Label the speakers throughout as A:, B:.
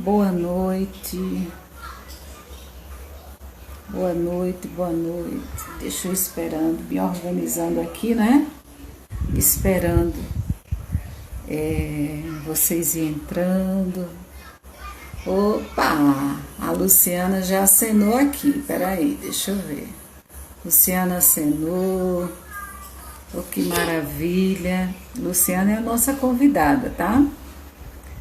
A: Boa noite, boa noite, boa noite. Deixa eu esperando, me organizando aqui, né? Esperando vocês ir entrando. Opa, a Luciana já acenou aqui, peraí, deixa eu ver. Luciana acenou, oh, que maravilha. Luciana é a nossa convidada, tá?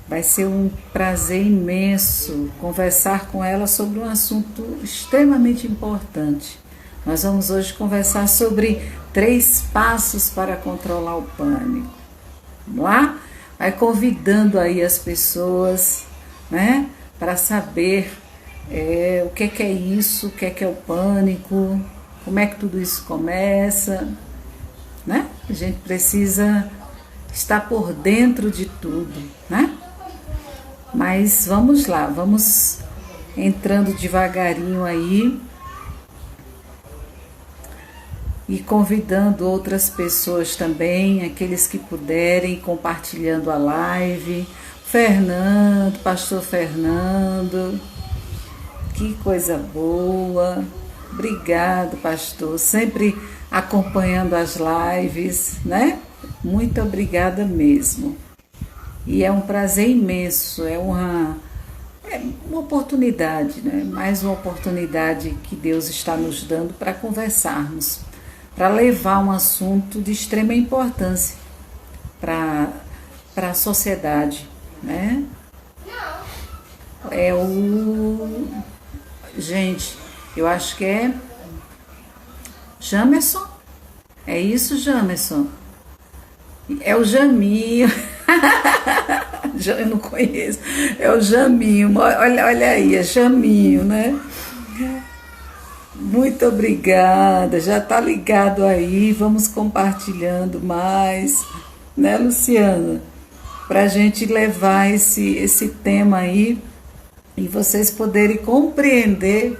A: Vai ser um prazer imenso conversar com ela sobre um assunto extremamente importante. Nós vamos hoje conversar sobre 3 passos para controlar o pânico. Vamos lá? Vai convidando aí as pessoas, né, para saber o que é isso, o que é o pânico, como é que tudo isso começa, né? A gente precisa estar por dentro de tudo, né? Mas vamos lá, vamos entrando devagarinho aí e convidando outras pessoas também, aqueles que puderem, compartilhando a live. Fernando, pastor Fernando, que coisa boa. Obrigado, pastor, sempre acompanhando as lives, né? Muito obrigada mesmo. E é um prazer imenso, é uma oportunidade, né? Mais uma oportunidade que Deus está nos dando para conversarmos, para levar um assunto de extrema importância para a sociedade, né? Gente, eu acho que é Jamerson. É isso, Jamerson? É o Jaminho. Eu não conheço. É o Jaminho. Olha aí, é Jaminho, né? Muito obrigada. Já tá ligado aí. Vamos compartilhando mais, né, Luciana? Pra gente levar esse tema aí e vocês poderem compreender,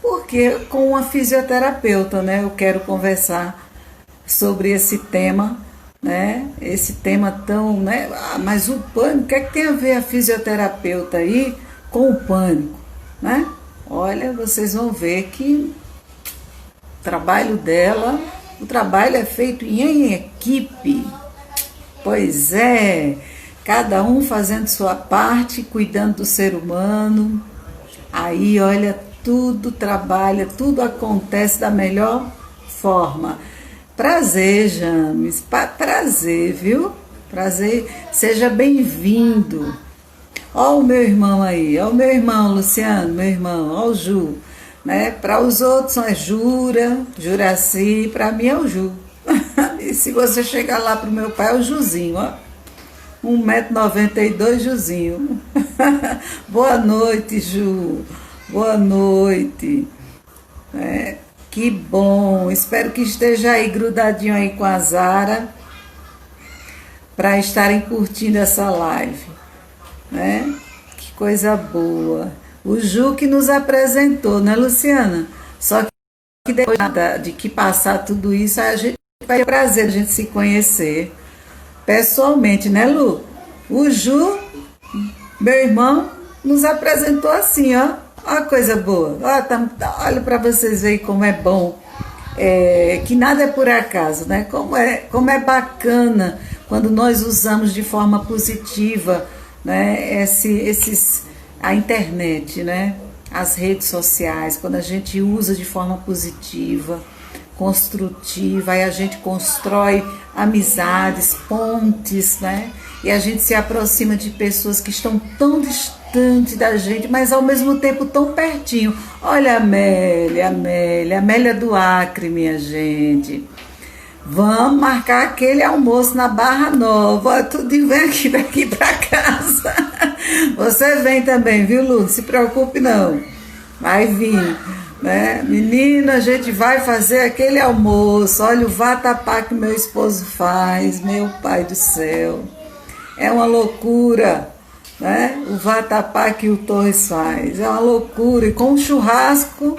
A: porque com uma fisioterapeuta, né, eu quero conversar sobre esse tema, né? Esse tema tão, né? Mas o pânico, o que é que tem a ver a fisioterapeuta aí com o pânico, né? Olha, vocês vão ver que o trabalho dela, o trabalho é feito em equipe. Pois é, cada um fazendo sua parte, cuidando do ser humano. Aí, olha, tudo trabalha, tudo acontece da melhor forma. Prazer, James, prazer, viu? Prazer, seja bem-vindo. Ó o meu irmão aí, ó o meu irmão Luciano, meu irmão, ó o Ju, né? Para os outros é Jura, Juraci, para mim é o Ju. E se você chegar lá pro meu pai é o Juzinho, ó. 1,92 m, Juzinho. Boa noite, Ju. Boa noite. Que bom, espero que esteja aí grudadinho aí com a Zara para estarem curtindo essa live, né? Que coisa boa. O Ju que nos apresentou, né, Luciana? Só que depois de que passar tudo isso, a gente vai ter prazer a gente se conhecer pessoalmente, né, Lu? O Ju, meu irmão, nos apresentou assim, ó. Olha a coisa boa. Olha para vocês verem como é bom. Que nada é por acaso, né? Como é bacana quando nós usamos de forma positiva, né? A internet, né? As redes sociais, quando a gente usa de forma positiva, construtiva, aí a gente constrói amizades, pontes, né? E a gente se aproxima de pessoas que estão tão distantes da gente, mas ao mesmo tempo tão pertinho. Olha a Amélia do Acre, minha gente. Vamos marcar aquele almoço na Barra Nova. Tudo vem aqui para casa. Você vem também, viu, Lu? Não se preocupe, não. Vai vir, né? Menina, a gente vai fazer aquele almoço. Olha o vatapá que meu esposo faz, meu pai do céu. É uma loucura, né? O vatapá que o Torres faz. É uma loucura. E com o churrasco,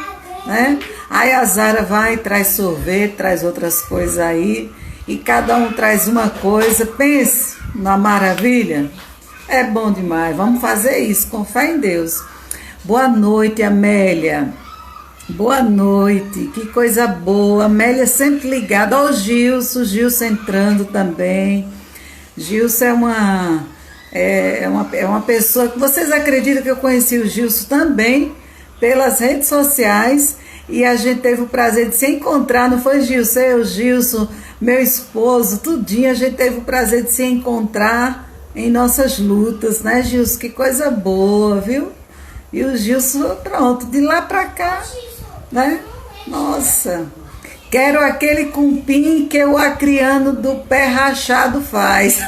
A: né? Aí a Zara vai e traz sorvete, traz outras coisas aí. E cada um traz uma coisa. Pense na maravilha. É bom demais. Vamos fazer isso, com fé em Deus. Boa noite, Amélia. Boa noite, que coisa boa. Amélia sempre ligada. Ó, o Gilson entrando também. Gilson é uma pessoa que vocês acreditam que eu conheci o Gilson também pelas redes sociais e a gente teve o prazer de se encontrar, não foi, Gilson? Eu, Gilson, meu esposo, tudinho, a gente teve o prazer de se encontrar em nossas lutas, né, Gilson? Que coisa boa, viu? E o Gilson, pronto, de lá pra cá, né? Nossa, quero aquele cupim que o acriano do pé rachado faz.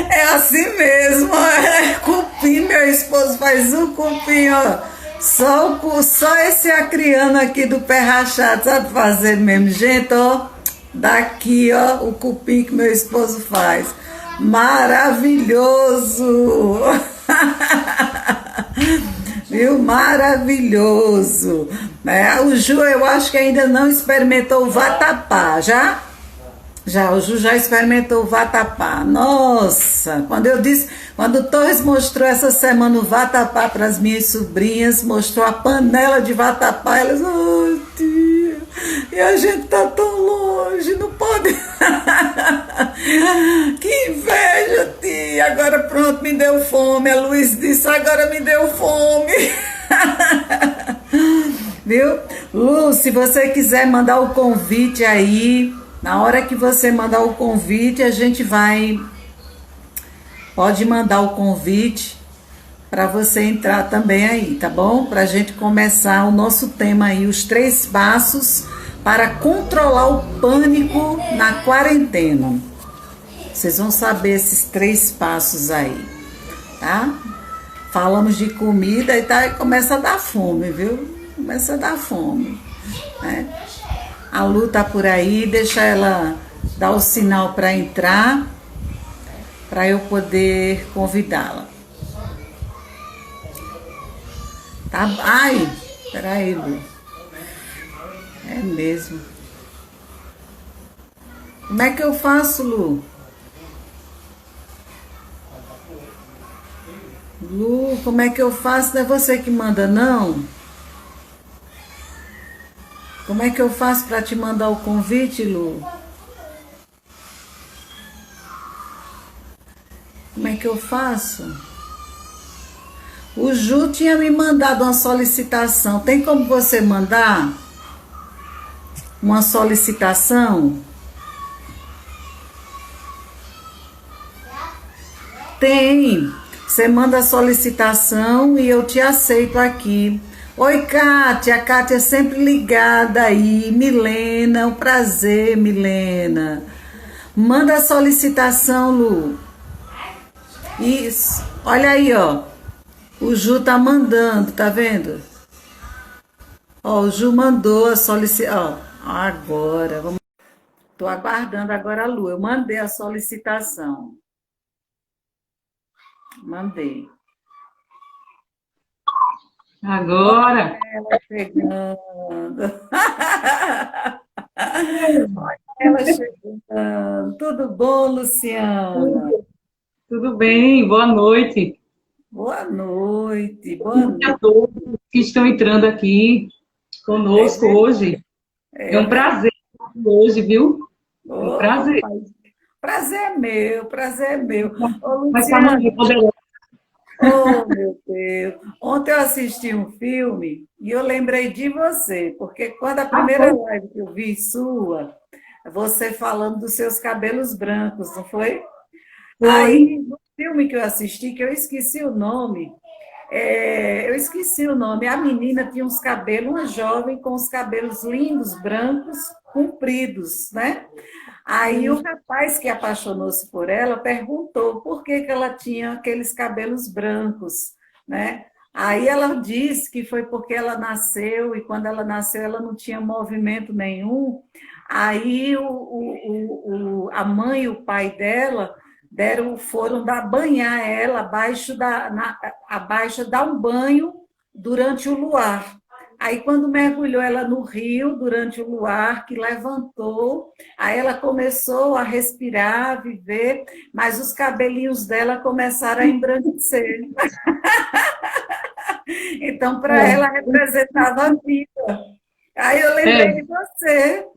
A: É assim mesmo, é cupim, meu esposo faz um cupim, ó. Só esse acriano aqui do pé rachado, sabe fazer mesmo, gente, ó. Daqui, ó, o cupim que meu esposo faz. Maravilhoso! Viu? Maravilhoso! O Ju, eu acho que ainda não experimentou o vatapá, já? Já, o Ju já experimentou o vatapá. Nossa, quando o Torres mostrou essa semana o vatapá para as minhas sobrinhas, mostrou a panela de vatapá, elas, oh, tia, e a gente tá tão longe, não pode. Que inveja, tia. Agora pronto, me deu fome. A Luiz disse, agora me deu fome. Viu? Lu, se você quiser mandar o convite aí, na hora que você mandar o convite, a gente vai. Pode mandar o convite para você entrar também aí, tá bom? Para a gente começar o nosso tema aí, os 3 passos para controlar o pânico na quarentena. Vocês vão saber esses 3 passos aí, tá? Falamos de comida e tá, começa a dar fome, viu? Começa a dar fome, né? A Lu tá por aí, deixa ela dar o sinal para entrar, para eu poder convidá-la. Tá? Ai, peraí, Lu. É mesmo. Como é que eu faço, Lu? Lu, como é que eu faço? Não é você que manda, não? Como é que eu faço para te mandar o convite, Lu? Como é que eu faço? O Ju tinha me mandado uma solicitação. Tem como você mandar uma solicitação? Tem. Você manda a solicitação e eu te aceito aqui. Oi, Kátia. A Kátia é sempre ligada aí. Milena, um prazer, Milena. Manda a solicitação, Lu. Isso. Olha aí, ó. O Ju tá mandando, tá vendo? Ó, o Ju mandou a solicitação. Ó, agora. Tô aguardando agora a Lu. Eu mandei a solicitação. Mandei.
B: Agora,
A: Ela chegando. Olha ela chegando. Tudo bom, Luciana?
B: tudo bem? Boa noite.
A: Boa noite,
B: Boa
A: boa
B: noite a
A: noite.
B: todos que estão entrando aqui
A: É
B: conosco
A: verdade.
B: hoje. É
A: É
B: um
A: verdade.
B: prazer estar aqui hoje, viu? É um
A: Ô,
B: prazer.
A: rapaz. Prazer é meu, prazer é meu. Ô,
B: Mas para
A: Luciana,
B: amanhã poderá.
A: oh, meu Deus. Ontem eu assisti um filme e eu lembrei de você, porque quando a
B: Ah,
A: primeira
B: foi?
A: live que eu vi sua, você falando dos seus cabelos brancos, não foi?
B: Foi.
A: Aí, no filme que eu assisti, que eu esqueci o nome, eu esqueci o nome, a menina tinha uns cabelos, uma jovem com os cabelos lindos, brancos, compridos, né? Aí o rapaz que apaixonou-se por ela perguntou por que que ela tinha aqueles cabelos brancos, né? Aí ela disse que foi porque ela nasceu e quando ela nasceu ela não tinha movimento nenhum. Aí a mãe e o pai dela foram banhar ela abaixo dar um banho durante o luar. Aí, quando mergulhou ela no rio, durante o luar, que levantou, aí ela começou a respirar, a viver, mas os cabelinhos dela começaram a embranquecer. Então, para ela, representava a vida. Aí eu
B: É,
A: lembrei
B: é.
A: de você.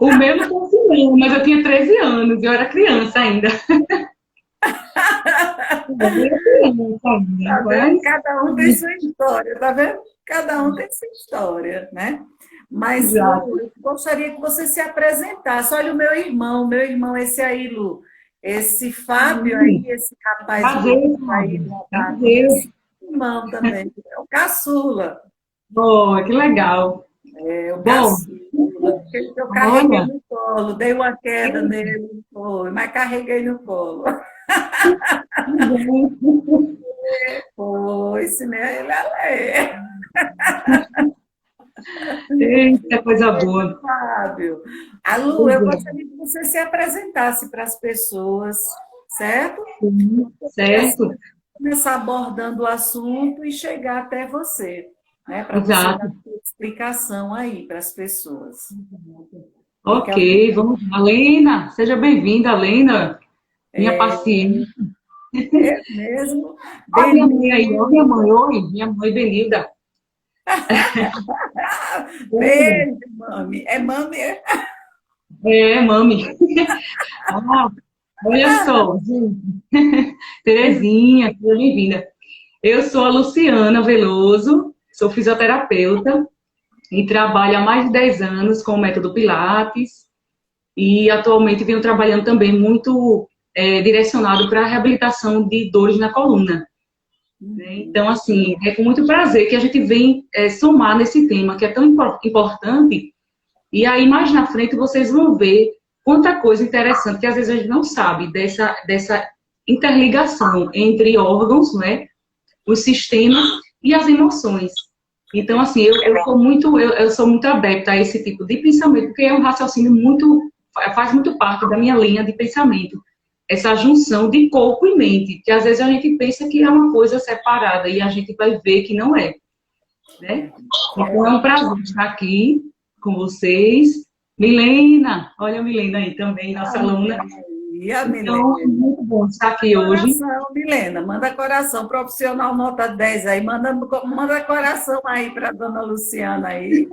B: O meu não foi assim, não, mas eu tinha 13 anos, eu era criança ainda. Eu era criança
A: Tá
B: ainda,
A: vendo?
B: mas.
A: Cada um tem sua história, tá vendo? Cada um tem sua história, né? Mas, Lu,
B: Exato.
A: eu gostaria que você se apresentasse. Olha o meu irmão esse aí, Lu. Esse Fábio aí, esse rapaz bonito
B: Prazer,
A: aí,
B: Fábio.
A: montado,
B: Prazer.
A: esse irmão também. É o caçula.
B: Oh, que legal.
A: É o
B: Bom,
A: caçula. Aquele que eu carreguei
B: olha,
A: no colo, dei uma queda nele, foi, mas carreguei no colo.
B: que bom.
A: Foi, ensinei ele a ler.
B: Eita, coisa boa.
A: Fábio. A Lu,
B: Pois
A: eu
B: é.
A: gostaria que você se apresentasse para as pessoas, certo?
B: Sim,
A: Assim,
B: certo,
A: começar abordando o assunto e chegar até você, né? Para você dar
B: exato.
A: a sua explicação aí para as pessoas. Fique
B: Ok,
A: à vontade.
B: vamos lá. Lena, seja bem-vinda, Lena, minha paciente.
A: É mesmo?
B: Olha minha mãe aí, ó, minha
A: Benilda.
B: mãe, oi, minha mãe Benilda. Olha,
A: Beijo, mami. É mami? É?
B: mami. Ah, olha só, gente. Terezinha, seja bem-vinda. Eu sou a Luciana Veloso, sou fisioterapeuta e trabalho há mais de 10 anos com o método Pilates e atualmente venho trabalhando também muito direcionado para a reabilitação de dores na coluna. Né? Então, assim, é com muito prazer que a gente vem somar nesse tema que é tão importante. E aí, mais na frente, vocês vão ver quanta coisa interessante que às vezes a gente não sabe dessa interligação entre órgãos, né, os sistemas e as emoções. Então, assim, eu sou muito adepta a esse tipo de pensamento, porque é um raciocínio faz muito parte da minha linha de pensamento. Essa junção de corpo e mente, que às vezes a gente pensa que é uma coisa separada e a gente vai ver que não é, né? Então, é um prazer estar aqui com vocês. Milena, olha a Milena aí também, nossa aluna.
A: E a
B: Então,
A: Milena?
B: muito bom estar aqui hoje.
A: Coração, Milena, manda coração, profissional nota 10 aí, manda coração aí para a dona Luciana aí,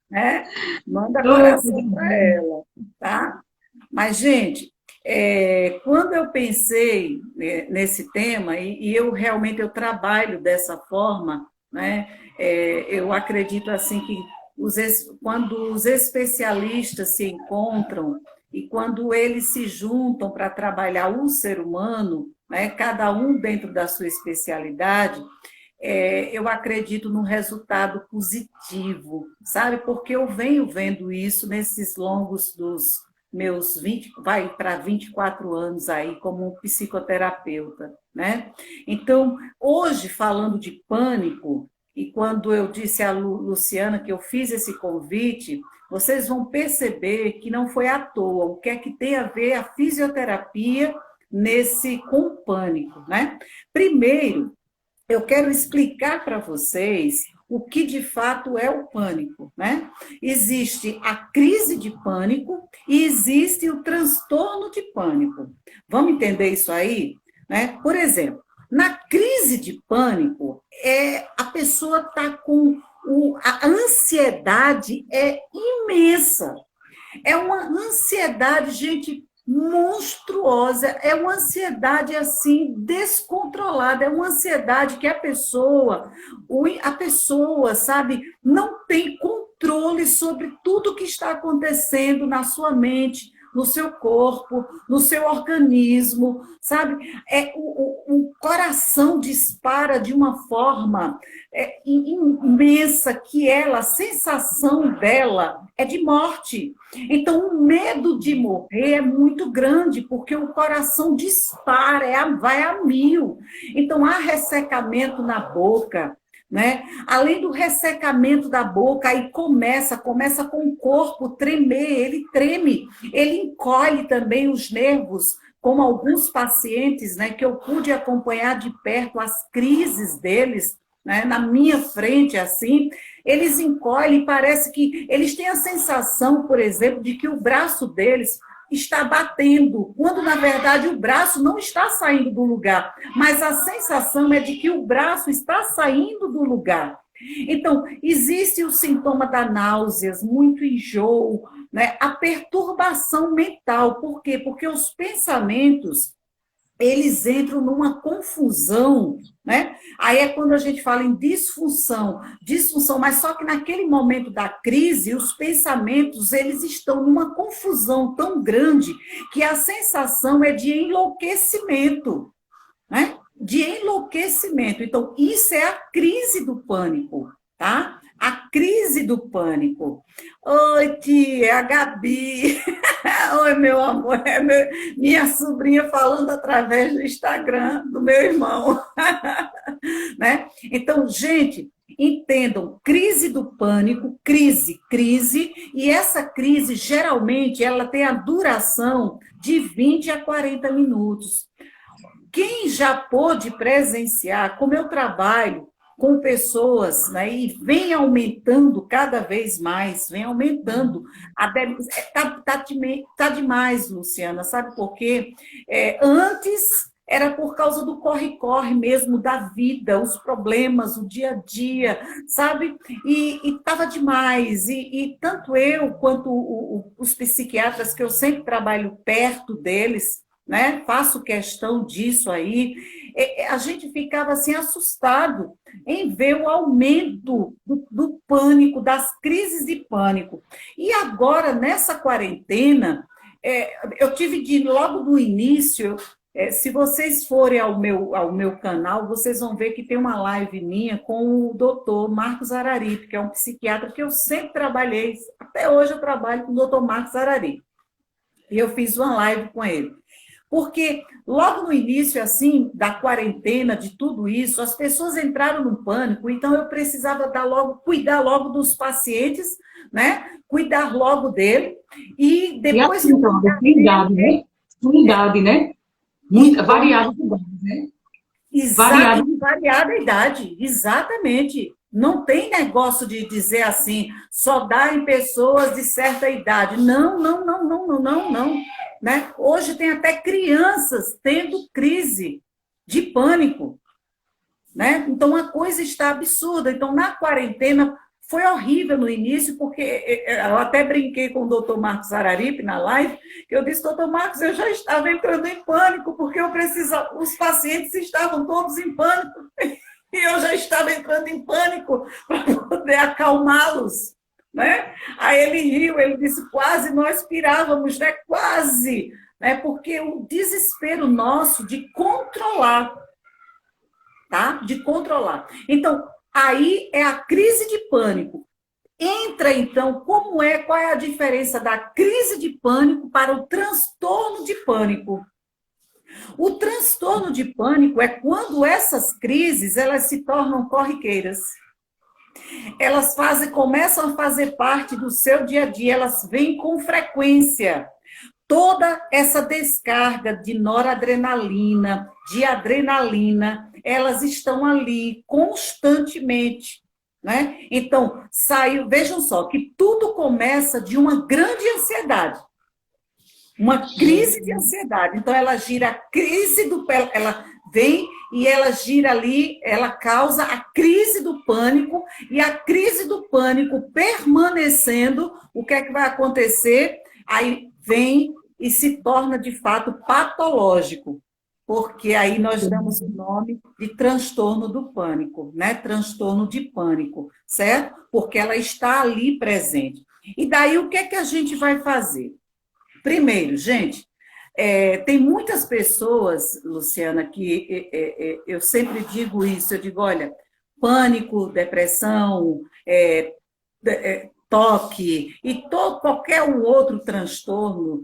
A: né? Manda
B: Oh,
A: coração para ela, tá? Mas, gente, quando eu pensei nesse tema, e eu realmente eu trabalho dessa forma, né? Eu acredito assim que quando os especialistas se encontram e quando eles se juntam para trabalhar o ser humano, né, cada um dentro da sua especialidade, eu acredito num resultado positivo, sabe? Porque eu venho vendo isso nesses longos dos meus 20, vai para 24 anos aí como psicoterapeuta, né? Então, hoje falando de pânico, e quando eu disse à Luciana que eu fiz esse convite, vocês vão perceber que não foi à toa. O que é que tem a ver a fisioterapia nesse com o pânico, né? Primeiro, eu quero explicar para vocês o que de fato é o pânico, né? Existe a crise de pânico e existe o transtorno de pânico. Vamos entender isso aí, né? Por exemplo, na crise de pânico, a pessoa está com a ansiedade é imensa. É uma ansiedade, gente, monstruosa. É uma ansiedade assim descontrolada. É uma ansiedade que a pessoa, sabe, não tem controle sobre tudo que está acontecendo na sua mente, no seu corpo, no seu organismo, sabe? O coração dispara de uma forma imensa que a sensação dela é de morte. Então, o medo de morrer é muito grande, porque o coração dispara, vai a mil. Então, há ressecamento na boca, né? Além do ressecamento da boca, aí começa com o corpo tremer, ele treme, ele encolhe também os nervos, como alguns pacientes, né, que eu pude acompanhar de perto as crises deles, né, na minha frente, assim, eles encolhem, parece que eles têm a sensação, por exemplo, de que o braço deles está batendo, quando na verdade o braço não está saindo do lugar, mas a sensação é de que o braço está saindo do lugar. Então, existe o sintoma da náuseas, muito enjoo, né? A perturbação mental. Por quê? Porque os pensamentos, eles entram numa confusão, né? Aí é quando a gente fala em disfunção, mas só que naquele momento da crise, os pensamentos, eles estão numa confusão tão grande que a sensação é de enlouquecimento, né? De enlouquecimento. Então, isso é a crise do pânico, tá? A crise do pânico. Oi, tia, é a Gabi. Oi, meu amor. Minha sobrinha falando através do Instagram do meu irmão. Né? Então, gente, entendam, crise do pânico, crise, e essa crise, geralmente, ela tem a duração de 20 a 40 minutos. Quem já pôde presenciar, como eu trabalho com pessoas, né, e vem aumentando cada vez mais, vem aumentando. Tá demais, Luciana, sabe por quê? Antes era por causa do corre-corre mesmo da vida, os problemas, o dia a dia, sabe? E estava demais. E tanto eu quanto os psiquiatras, que eu sempre trabalho perto deles, né? Faço questão disso aí, a gente ficava assim assustado em ver o aumento do pânico, das crises de pânico. E agora, nessa quarentena, eu tive de, logo no início, se vocês forem ao meu canal, vocês vão ver que tem uma live minha com o doutor Marcos Araripe, que é um psiquiatra que eu sempre trabalhei, até hoje eu trabalho com o doutor Marcos Araripe. E eu fiz uma live com ele. Porque logo no início, assim, da quarentena, de tudo isso, as pessoas entraram no pânico, então eu precisava cuidar logo dos pacientes, né? Cuidar logo dele, e depois...
B: E assim, tem idade, né? Muita, variada de idade, né?
A: Variada a idade, exatamente. Não tem negócio de dizer assim, só dá em pessoas de certa idade. Não. Né? Hoje tem até crianças tendo crise de pânico. Né? Então, a coisa está absurda. Então, na quarentena, foi horrível no início, porque eu até brinquei com o doutor Marcos Araripe na live, que eu disse, doutor Marcos, eu já estava entrando em pânico, porque os pacientes estavam todos em pânico, e eu já estava entrando em pânico para poder acalmá-los. Né? Aí ele riu, ele disse, quase nós pirávamos, né? Quase, né? Porque o desespero nosso de controlar, tá? De controlar. Então, aí é a crise de pânico. Entra, então, qual é a diferença da crise de pânico para o transtorno de pânico? O transtorno de pânico é quando essas crises, elas se tornam corriqueiras. Elas começam a fazer parte do seu dia a dia, elas vêm com frequência. Toda essa descarga de noradrenalina, de adrenalina, elas estão ali constantemente. Né? Então, vejam só, que tudo começa de uma grande ansiedade. Uma crise de ansiedade. Então, ela gira a crise ela vem e ela gira ali, ela causa a crise do pânico, e a crise do pânico permanecendo, o que é que vai acontecer? Aí vem e se torna, de fato, patológico, porque aí nós damos o nome de transtorno do pânico, né? Transtorno de pânico, certo? Porque ela está ali presente. E daí o que é que a gente vai fazer? Primeiro, gente, tem muitas pessoas, Luciana, que eu sempre digo isso, eu digo, olha, pânico, depressão, toque e qualquer outro transtorno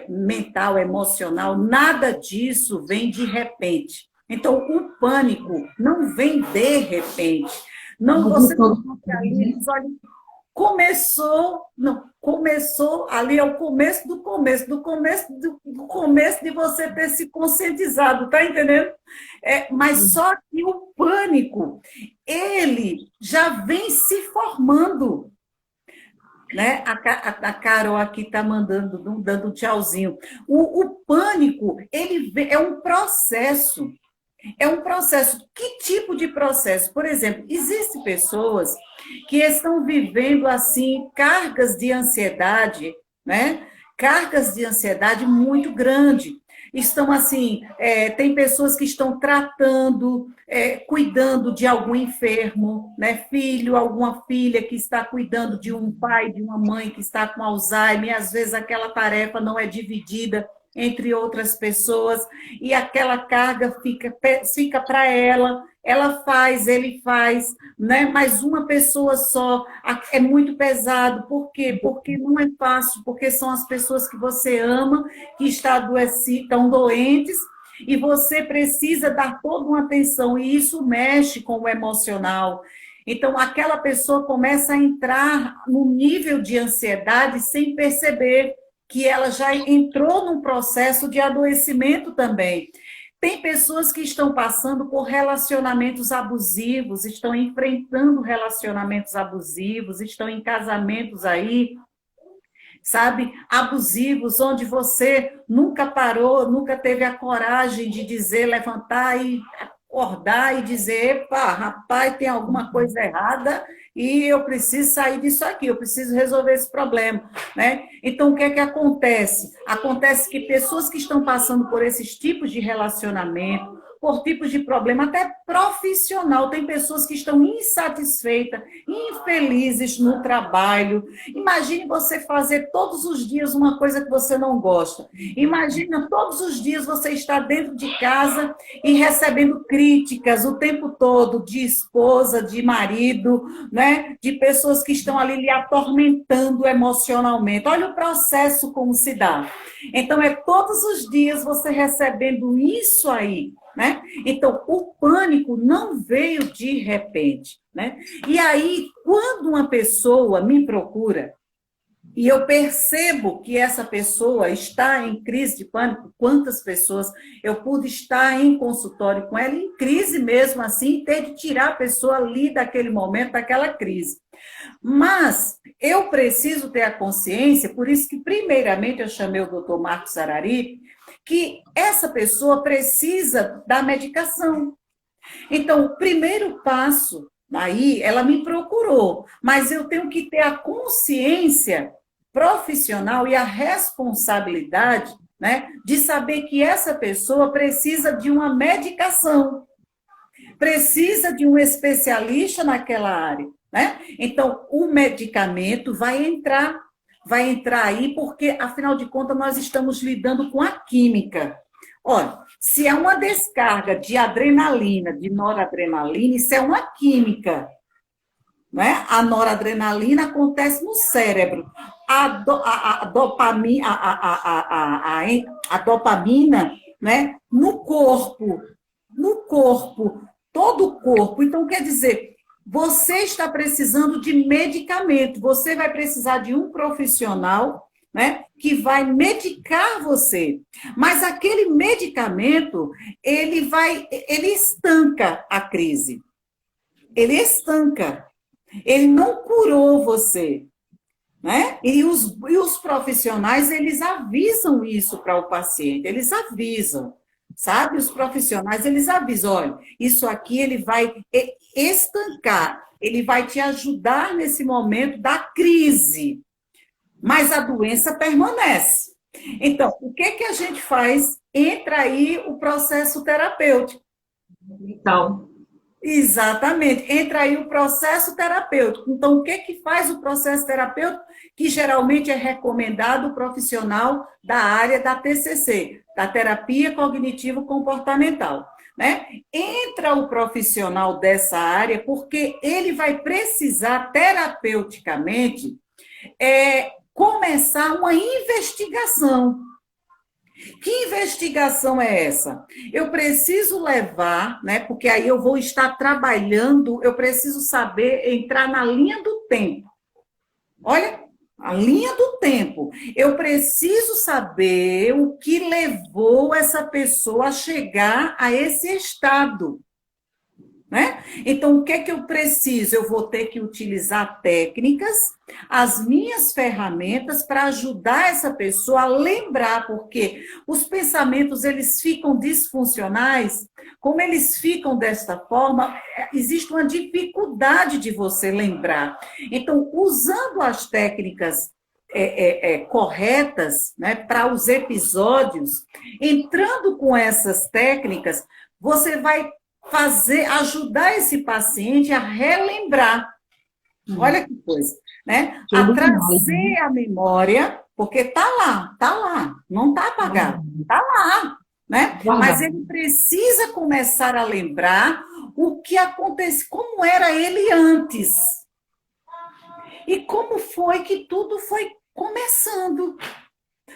A: mental, emocional, nada disso vem de repente. Então, o pânico não vem de repente. Não, você não fica ali, olha, começou... Não, começou ali, é o começo do começo, do começo de você ter se conscientizado, tá entendendo? Mas só que o pânico, ele já vem se formando, né? A Carol aqui está mandando, dando um tchauzinho. O pânico, é um processo. É um processo. Que tipo de processo? Por exemplo, existem pessoas que estão vivendo assim cargas de ansiedade, né? Cargas de ansiedade muito grande. Estão assim, tem pessoas que estão tratando, cuidando de algum enfermo, né? Filho, alguma filha que está cuidando de um pai, de uma mãe que está com Alzheimer, e às vezes aquela tarefa não é dividida entre outras pessoas, e aquela carga fica para ela faz, ele faz, né? Mas uma pessoa só é muito pesado. Por quê? Porque não é fácil, porque são as pessoas que você ama, que estão doentes, e você precisa dar toda uma atenção, e isso mexe com o emocional. Então, aquela pessoa começa a entrar no nível de ansiedade sem perceber que ela já entrou num processo de adoecimento também. Tem pessoas que estão passando por relacionamentos abusivos, estão enfrentando relacionamentos abusivos, estão em casamentos aí, sabe, abusivos, onde você nunca parou, nunca teve a coragem de dizer, levantar e acordar e dizer, epa, rapaz, tem alguma coisa errada e eu preciso sair disso aqui, eu preciso resolver esse problema, né? Então, o que é que acontece? Acontece que pessoas que estão passando por esses tipos de relacionamento, por tipos de problema, até profissional, tem pessoas que estão insatisfeitas, infelizes no trabalho. Imagine você fazer todos os dias uma coisa que você não gosta. Imagina todos os dias você estar dentro de casa e recebendo críticas o tempo todo de esposa, de marido, né? De pessoas que estão ali lhe atormentando emocionalmente. Olha o processo como se dá. Então, é todos os dias você recebendo isso aí, né? Então, o pânico não veio de repente, né? E aí, quando uma pessoa me procura e eu percebo que essa pessoa está em crise de pânico, quantas pessoas eu pude estar em consultório com ela, em crise mesmo assim, ter de tirar a pessoa ali daquele momento, daquela crise. Mas eu preciso ter a consciência, por isso que primeiramente eu chamei o doutor Marcos Arari, que essa pessoa precisa da medicação. Então, o primeiro passo, aí ela me procurou, mas eu tenho que ter a consciência profissional e a responsabilidade, né, de saber que essa pessoa precisa de uma medicação, precisa de um especialista naquela área, né? Então, o medicamento vai entrar aí, porque, afinal de contas, nós estamos lidando com a química. Olha, se é uma descarga de adrenalina, de noradrenalina, isso é uma química, né? A noradrenalina acontece no cérebro. A dopamina, a dopamina, né? No corpo, todo o corpo. Então, quer dizer, você está precisando de medicamento, você vai precisar de um profissional, né, que vai medicar você. Mas aquele medicamento, ele estanca a crise. Ele estanca. Ele não curou você, né? E os profissionais, eles avisam isso para o paciente, eles avisam. Sabe, os profissionais, eles avisam, olha, isso aqui ele vai estancar, ele vai te ajudar nesse momento da crise, mas a doença permanece. Então, o que que a gente faz? Entra aí o processo terapêutico.
B: Então,
A: Exatamente, entra aí o processo terapêutico. Então, o que que faz o processo terapêutico? Que geralmente é recomendado o profissional da área da TCC, da terapia cognitivo-comportamental, né? Entra o profissional dessa área porque ele vai precisar terapeuticamente começar uma investigação. Que investigação é essa? Eu preciso levar, né? Porque aí eu vou estar trabalhando, eu preciso saber entrar na linha do tempo. Olha, A linha do tempo. Eu preciso saber o que levou essa pessoa a chegar a esse estado. Né? Então, o que é que eu preciso? Eu vou ter que utilizar técnicas, as minhas ferramentas para ajudar essa pessoa a lembrar, porque os pensamentos eles ficam disfuncionais, como eles ficam desta forma, existe uma dificuldade de você lembrar. Então, usando as técnicas corretas, né, para os episódios, entrando com essas técnicas, você vai ajudar esse paciente a relembrar. Olha que coisa, né? A trazer a memória, porque tá lá, não tá apagado, tá lá, né? Mas ele precisa começar a lembrar o que aconteceu, como era ele antes. E como foi que tudo foi começando.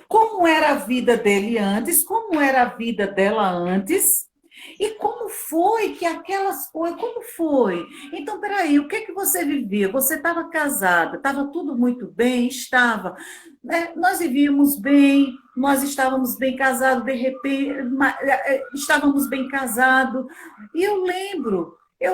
A: Como era a vida dele antes, como era a vida dela antes, e como foi que aquelas coisas, como foi? Então, peraí, o que que você vivia? Você estava casada, estava tudo muito bem? Estava. Né? Nós vivíamos bem, nós estávamos bem casados, de repente, estávamos bem casados. E eu lembro que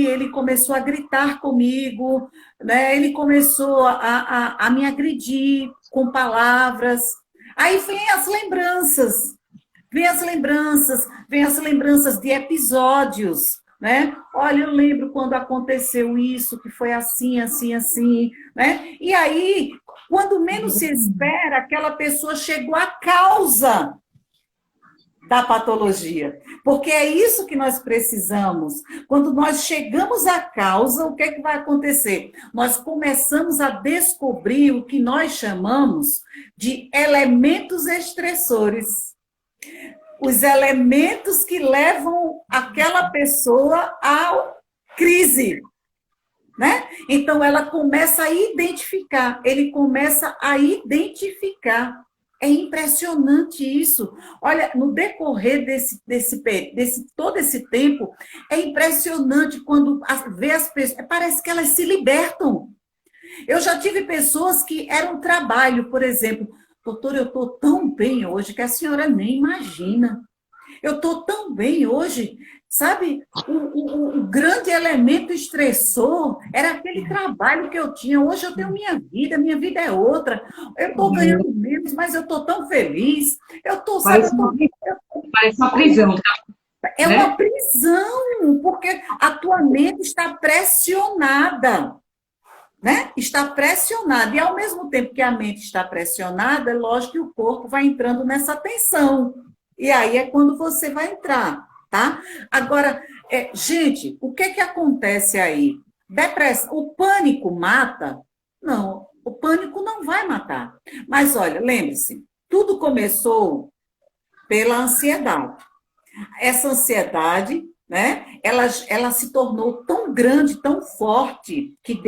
A: ele começou a gritar comigo, né? Ele começou a me agredir com palavras. Aí vem as lembranças de episódios, né? Olha, eu lembro quando aconteceu isso, que foi assim, assim, assim, né? E aí, quando menos se espera, aquela pessoa chegou à causa da patologia. Porque é isso que nós precisamos. Quando nós chegamos à causa, o que é que vai acontecer? Nós começamos a descobrir o que nós chamamos de elementos estressores. Os elementos que levam aquela pessoa à crise, né? Então, ela começa a identificar, ele começa a identificar. É impressionante isso. Olha, no decorrer todo esse tempo, é impressionante quando vê as pessoas, parece que elas se libertam. Eu já tive pessoas que eram trabalho, por exemplo, doutor, eu estou tão bem hoje que a senhora nem imagina. Eu estou tão bem hoje, sabe? O grande elemento estressor era aquele trabalho que eu tinha. Hoje eu tenho minha vida é outra. Eu estou ganhando menos, mas eu estou tão feliz. Eu estou, sabe?
B: Parece uma prisão, tá?
A: É uma prisão, porque a tua mente está pressionada. Né? Está pressionada. E ao mesmo tempo que a mente está pressionada, é lógico que o corpo vai entrando nessa tensão. E aí é quando você vai entrar, tá? Agora, gente, o que acontece aí? Depressão, o pânico mata? Não, o pânico não vai matar. Mas olha, lembre-se, tudo começou pela ansiedade. Essa ansiedade, né? Ela se tornou tão grande, tão forte, que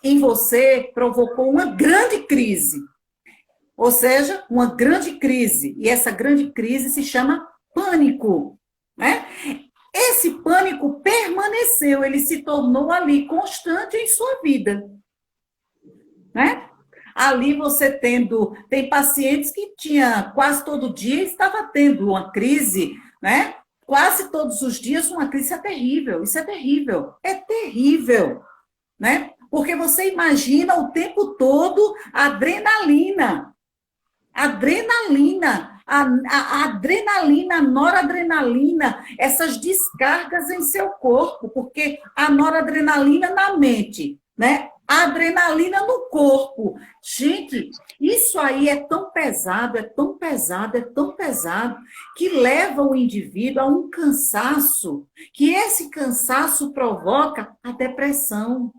A: em você provocou uma grande crise. Ou seja, uma grande crise. E essa grande crise se chama pânico, né? Esse pânico permaneceu, ele se tornou ali constante em sua vida, né? Ali você tem pacientes que tinha quase todo dia estava tendo uma crise, né? Quase todos os dias uma crise. Isso é terrível, é terrível, né? Porque você imagina o tempo todo a adrenalina, a adrenalina, a noradrenalina, essas descargas em seu corpo, porque a noradrenalina na mente, né? A adrenalina no corpo. Gente, isso aí é tão pesado, é tão pesado, é tão pesado, que leva o indivíduo a um cansaço, que esse cansaço provoca a depressão.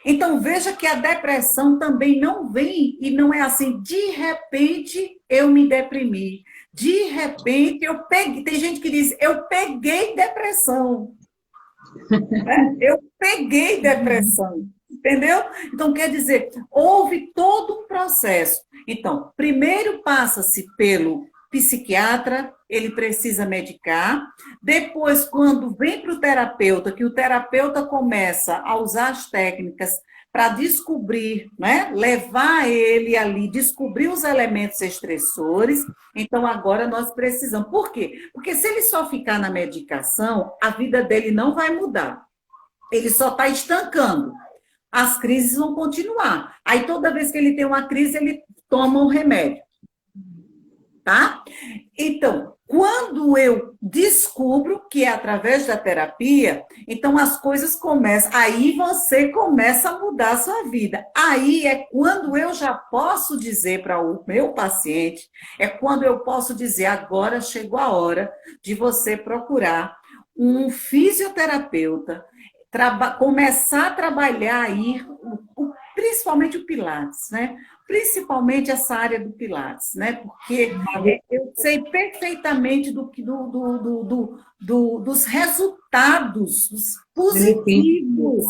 A: Então, veja que a depressão também não vem e não é assim, de repente eu me deprimi, de repente eu peguei. Tem gente que diz, eu peguei depressão. Eu peguei depressão, entendeu? Então, quer dizer, houve todo um processo. Então, primeiro passa-se pelo psiquiatra, ele precisa medicar. Depois, quando vem para o terapeuta, que o terapeuta começa a usar as técnicas para descobrir, né, levar ele ali, descobrir os elementos estressores, então agora nós precisamos. Por quê? Porque se ele só ficar na medicação, a vida dele não vai mudar. Ele só está estancando. As crises vão continuar. Aí toda vez que ele tem uma crise, ele toma um remédio. Tá? Então, quando eu descubro que é através da terapia, então as coisas começam, aí você começa a mudar a sua vida. Aí é quando eu já posso dizer para o meu paciente, é quando eu posso dizer, agora chegou a hora de você procurar um fisioterapeuta, começar a trabalhar aí, principalmente o Pilates, né? Principalmente essa área do Pilates, né? Porque eu sei perfeitamente dos resultados dos positivos,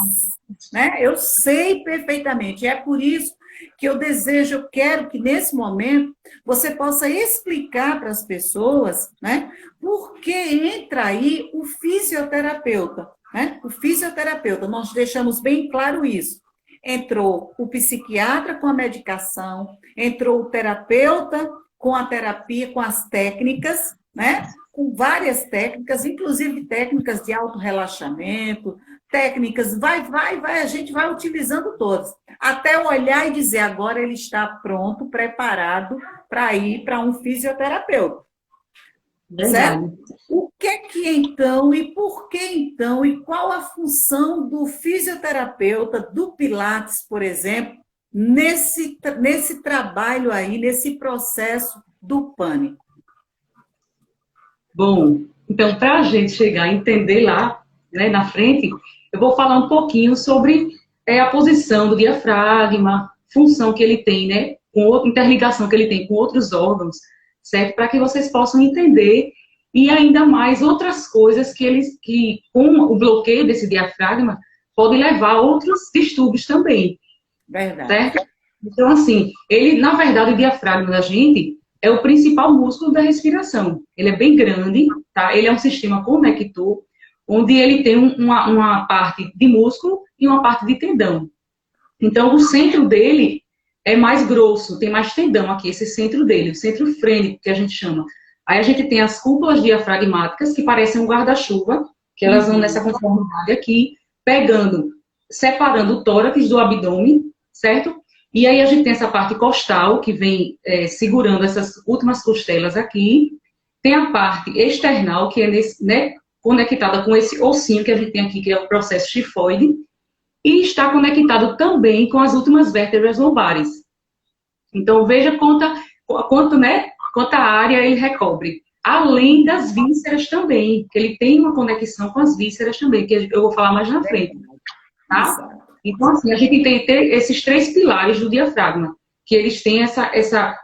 A: né? Eu sei perfeitamente. É por isso que eu desejo, eu quero que nesse momento você possa explicar para as pessoas, né? Por que entra aí o fisioterapeuta, né? O fisioterapeuta, nós deixamos bem claro isso. Entrou o psiquiatra com a medicação, entrou o terapeuta com a terapia, com as técnicas, né? Com várias técnicas, inclusive técnicas de autorrelaxamento, técnicas, a gente vai utilizando todas, até olhar e dizer, agora ele está pronto, preparado para ir para um fisioterapeuta. Certo? O que então, e por que então, e qual a função do fisioterapeuta, do Pilates, por exemplo, nesse trabalho aí, nesse processo do pânico?
B: Bom, então, para a gente chegar a entender lá, né, na frente, eu vou falar um pouquinho sobre a posição do diafragma, função que ele tem, né, interligação que ele tem com outros órgãos, certo? Para que vocês possam entender e ainda mais outras coisas que com o bloqueio desse diafragma, pode levar a outros distúrbios também.
A: Verdade.
B: Certo? Então, assim, na verdade, o diafragma da gente é o principal músculo da respiração. Ele é bem grande, tá? Ele é um sistema conector, onde ele tem uma parte de músculo e uma parte de tendão. Então, o centro dele é mais grosso, tem mais tendão aqui, esse centro dele, o centro frênico, que a gente chama. Aí a gente tem as cúpulas diafragmáticas, que parecem um guarda-chuva, que elas vão nessa conformidade aqui, separando o tórax do abdômen, certo? E aí a gente tem essa parte costal, que vem segurando essas últimas costelas aqui. Tem a parte external, que é conectada com esse ossinho que a gente tem aqui, que é o processo tifoide. E está conectado também com as últimas vértebras lombares. Então, veja quanta área ele recobre. Além das vísceras também, que ele tem uma conexão com as vísceras também, que eu vou falar mais na frente. Tá? Então, assim, a gente tem que ter esses 3 pilares do diafragma, que eles têm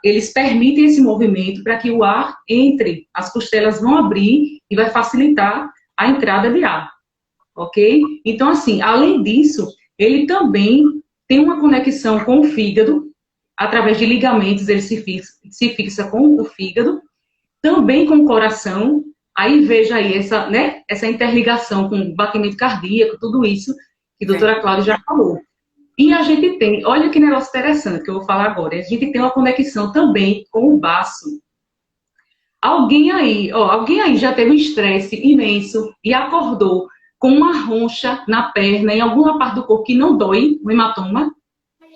B: eles permitem esse movimento para que o ar entre, as costelas vão abrir e vai facilitar a entrada de ar. Ok? Então, assim, além disso, ele também tem uma conexão com o fígado, através de ligamentos, ele se fixa com o fígado, também com o coração. Aí veja aí essa interligação com o batimento cardíaco, tudo isso que a doutora Cláudia já falou. E a gente tem, olha que negócio interessante que eu vou falar agora, a gente tem uma conexão também com o baço. Alguém aí já teve um estresse imenso e acordou com uma roncha na perna, em alguma parte do corpo que não dói, um hematoma?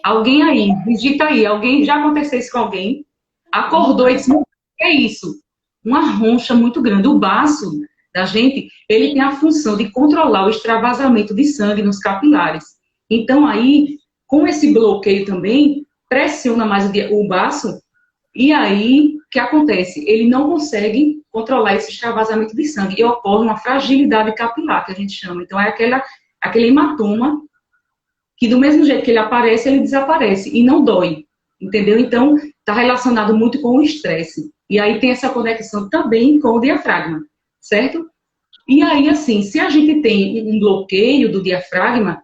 B: Alguém aí, digita aí, já aconteceu isso com alguém? Acordou e disse, o que é isso? Uma roncha muito grande. O baço da gente, ele tem a função de controlar o extravasamento de sangue nos capilares. Então aí, com esse bloqueio também, pressiona mais o baço, e aí, o que acontece? Ele não consegue controlar esse extravasamento de sangue, e ocorre uma fragilidade capilar, que a gente chama. Então, é aquele hematoma, que do mesmo jeito que ele aparece, ele desaparece, e não dói, entendeu? Então, está relacionado muito com o estresse. E aí tem essa conexão também com o diafragma, certo? E aí, assim, se a gente tem um bloqueio do diafragma,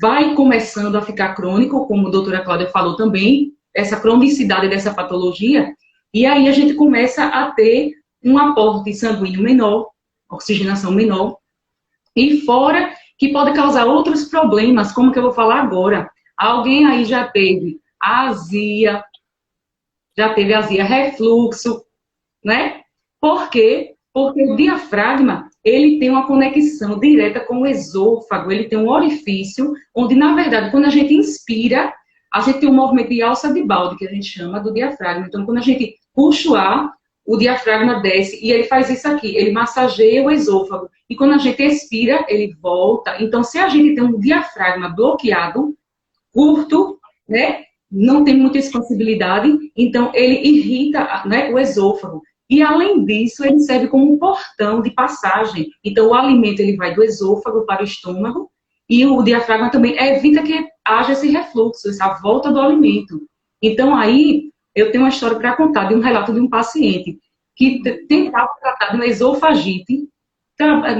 B: vai começando a ficar crônico, como a doutora Cláudia falou também, essa cronicidade dessa patologia, E aí a gente começa a ter um aporte sanguíneo menor, oxigenação menor, e fora que pode causar outros problemas, como que eu vou falar agora. Alguém aí já teve azia, refluxo, né? Por quê? Porque o diafragma, ele tem uma conexão direta com o esôfago, ele tem um orifício, onde, na verdade, quando a gente inspira, a gente tem um movimento de alça de balde, que a gente chama do diafragma. Então, quando a gente puxa o ar, o diafragma desce, e ele faz isso aqui, ele massageia o esôfago. E quando a gente expira, ele volta. Então, se a gente tem um diafragma bloqueado, curto, né, não tem muita expansibilidade, então ele irrita, né, o esôfago. E, além disso, ele serve como um portão de passagem. Então, o alimento ele vai do esôfago para o estômago, e o diafragma também evita que haja esse refluxo, essa volta do alimento. Então, aí, eu tenho uma história para contar de um relato de um paciente que tentava tratar de uma esofagite,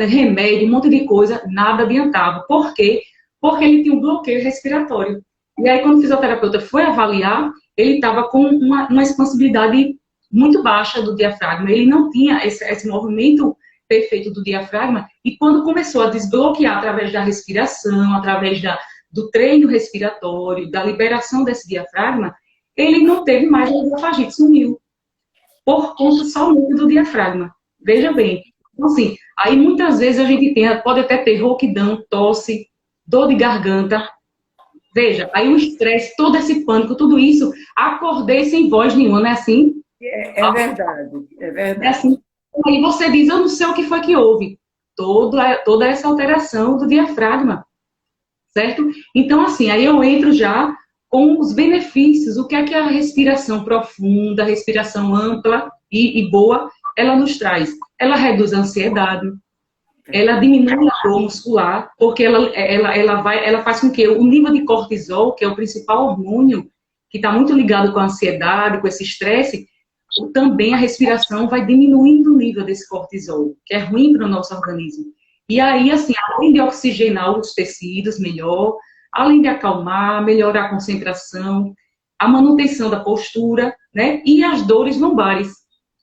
B: remédio, um monte de coisa, nada adiantava. Por quê? Porque ele tinha um bloqueio respiratório. E aí, quando o fisioterapeuta foi avaliar, ele estava com uma expansibilidade muito baixa do diafragma. Ele não tinha esse movimento perfeito do diafragma. E quando começou a desbloquear através da respiração, através do treino respiratório, da liberação desse diafragma, ele não teve mais a esofagite, sumiu. Por conta somente do diafragma. Veja bem. Então, assim, aí muitas vezes a gente pode até ter rouquidão, tosse, dor de garganta. Veja, aí o estresse, todo esse pânico, tudo isso, acordei sem voz nenhuma, não é assim?
A: É verdade, é verdade.
B: É assim. Aí você diz, eu não sei o que foi que houve. Toda essa alteração do diafragma, certo? Então, assim, aí eu entro já com os benefícios, o que é que a respiração profunda, a respiração ampla e boa, ela nos traz? Ela reduz a ansiedade, ela diminui a dor muscular, porque ela faz com que o nível de cortisol, que é o principal hormônio, que está muito ligado com a ansiedade, com esse estresse, também a respiração vai diminuindo o nível desse cortisol, que é ruim para o nosso organismo. E aí, assim, além de oxigenar os tecidos melhor, além de acalmar, melhorar a concentração, a manutenção da postura, né? E as dores lombares,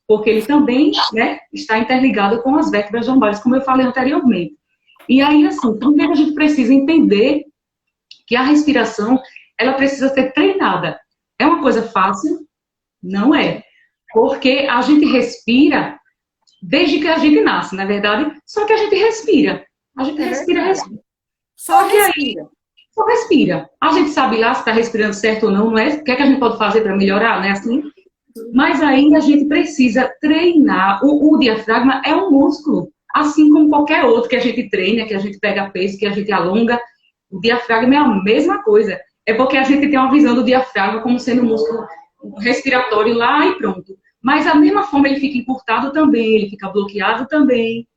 B: porque ele também, né, está interligado com as vértebras lombares, como eu falei anteriormente. E aí, assim, primeiro a gente precisa entender que a respiração, ela precisa ser treinada. É uma coisa fácil? Não é. Porque a gente respira desde que a gente nasce, na verdade, só que a gente respira. A gente respira. Só que aí, só respira. A gente sabe lá se está respirando certo ou não, não é? O que é que a gente pode fazer para melhorar, não é assim? Mas aí a gente precisa treinar. O diafragma é um músculo, assim como qualquer outro que a gente treina, que a gente pega peso, que a gente alonga. O diafragma é a mesma coisa. É porque a gente tem uma visão do diafragma como sendo um músculo respiratório lá e pronto. Mas da mesma forma ele fica encurtado também, ele fica bloqueado também,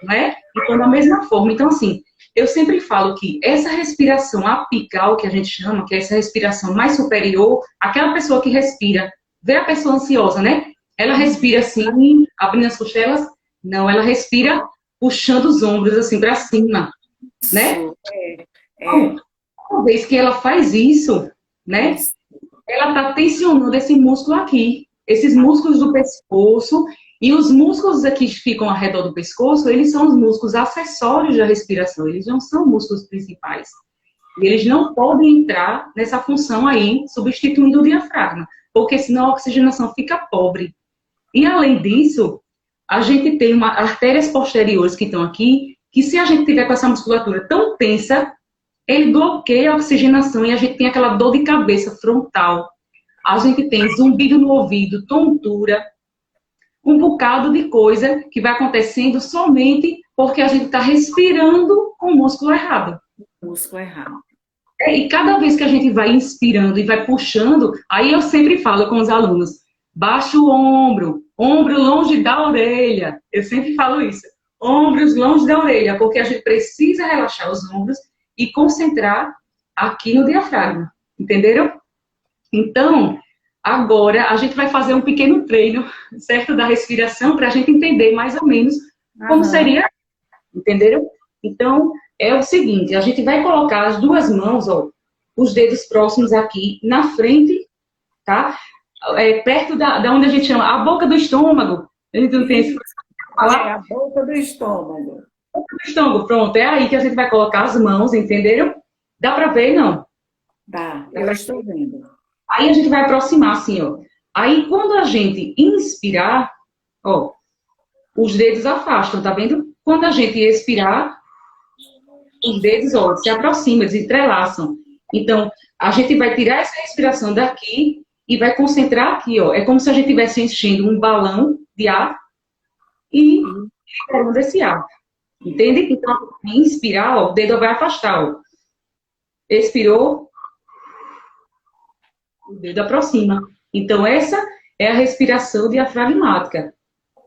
B: não é? Então, da mesma forma. Então, assim, eu sempre falo que essa respiração apical, que a gente chama, que é essa respiração mais superior, aquela pessoa que respira, vê a pessoa ansiosa, né? Ela respira assim, abrindo as costelas? Não, ela respira puxando os ombros assim para cima, né? Então, uma vez que ela faz isso, né? Ela está tensionando esse músculo aqui, esses músculos do pescoço, e os músculos aqui que ficam ao redor do pescoço, eles são os músculos acessórios da respiração, eles não são músculos principais. E eles não podem entrar nessa função aí, substituindo o diafragma, porque senão a oxigenação fica pobre. E além disso, a gente tem artérias posteriores que estão aqui, que se a gente tiver com essa musculatura tão tensa, ele bloqueia a oxigenação e a gente tem aquela dor de cabeça frontal. A gente tem zumbido no ouvido, tontura, um bocado de coisa que vai acontecendo somente porque a gente está respirando com o músculo errado.
A: Músculo errado.
B: E cada vez que a gente vai inspirando e vai puxando, aí eu sempre falo com os alunos, baixa o ombro, ombro longe da orelha. Eu sempre falo isso, ombros longe da orelha, porque a gente precisa relaxar os ombros e concentrar aqui no diafragma, entenderam? Então, agora a gente vai fazer um pequeno treino, certo, da respiração, para a gente entender mais ou menos como seria, entenderam? Então, é o seguinte, a gente vai colocar as duas mãos, ó, os dedos próximos aqui na frente, tá? perto da onde a gente chama, a boca do estômago. A gente não tem esse
A: É a boca do estômago.
B: estômago, pronto, é aí que a gente vai colocar as mãos, entenderam? Dá para ver, não?
A: Tá, eu estou vendo.
B: Aí a gente vai aproximar assim, ó. Aí quando a gente inspirar, ó, os dedos afastam, tá vendo? Quando a gente expirar, os dedos, ó, se aproximam, eles entrelaçam. Então, a gente vai tirar essa respiração daqui e vai concentrar aqui, ó. É como se a gente estivesse enchendo um balão de ar e liberando esse ar. Entende? Então, inspirar, ó, o dedo vai afastar, ó. Expirou, o dedo aproxima. Então, essa é a respiração diafragmática.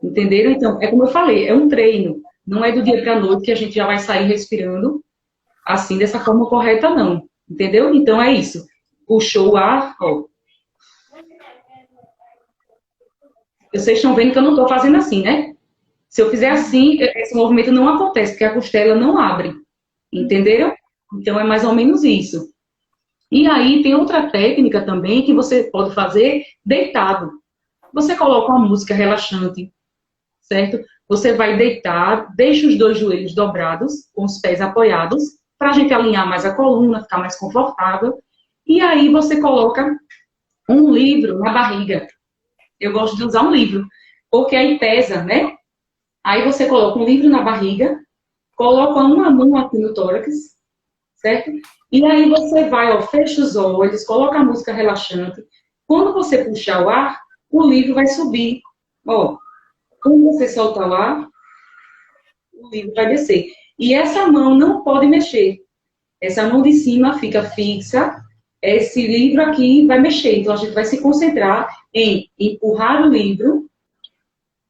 B: Entenderam? Então, é como eu falei, é um treino. Não é do dia para a noite que a gente já vai sair respirando assim, dessa forma correta, não. Entendeu? Então, é isso. Puxou o ar, ó. Vocês estão vendo que eu não estou fazendo assim, né? Se eu fizer assim, esse movimento não acontece, porque a costela não abre. Entenderam? Então, é mais ou menos isso. E aí, tem outra técnica também que você pode fazer deitado. Você coloca uma música relaxante, certo? Você vai deitar, deixa os dois joelhos dobrados, com os pés apoiados, para a gente alinhar mais a coluna, ficar mais confortável. E aí, você coloca um livro na barriga. Eu gosto de usar um livro, porque aí pesa, né? Aí você coloca um livro na barriga, coloca uma mão aqui no tórax, certo? E aí você vai, ó, fecha os olhos, coloca a música relaxante. Quando você puxar o ar, o livro vai subir. Ó, quando você soltar o ar, o livro vai descer. E essa mão não pode mexer. Essa mão de cima fica fixa. Esse livro aqui vai mexer. Então, a gente vai se concentrar em empurrar o livro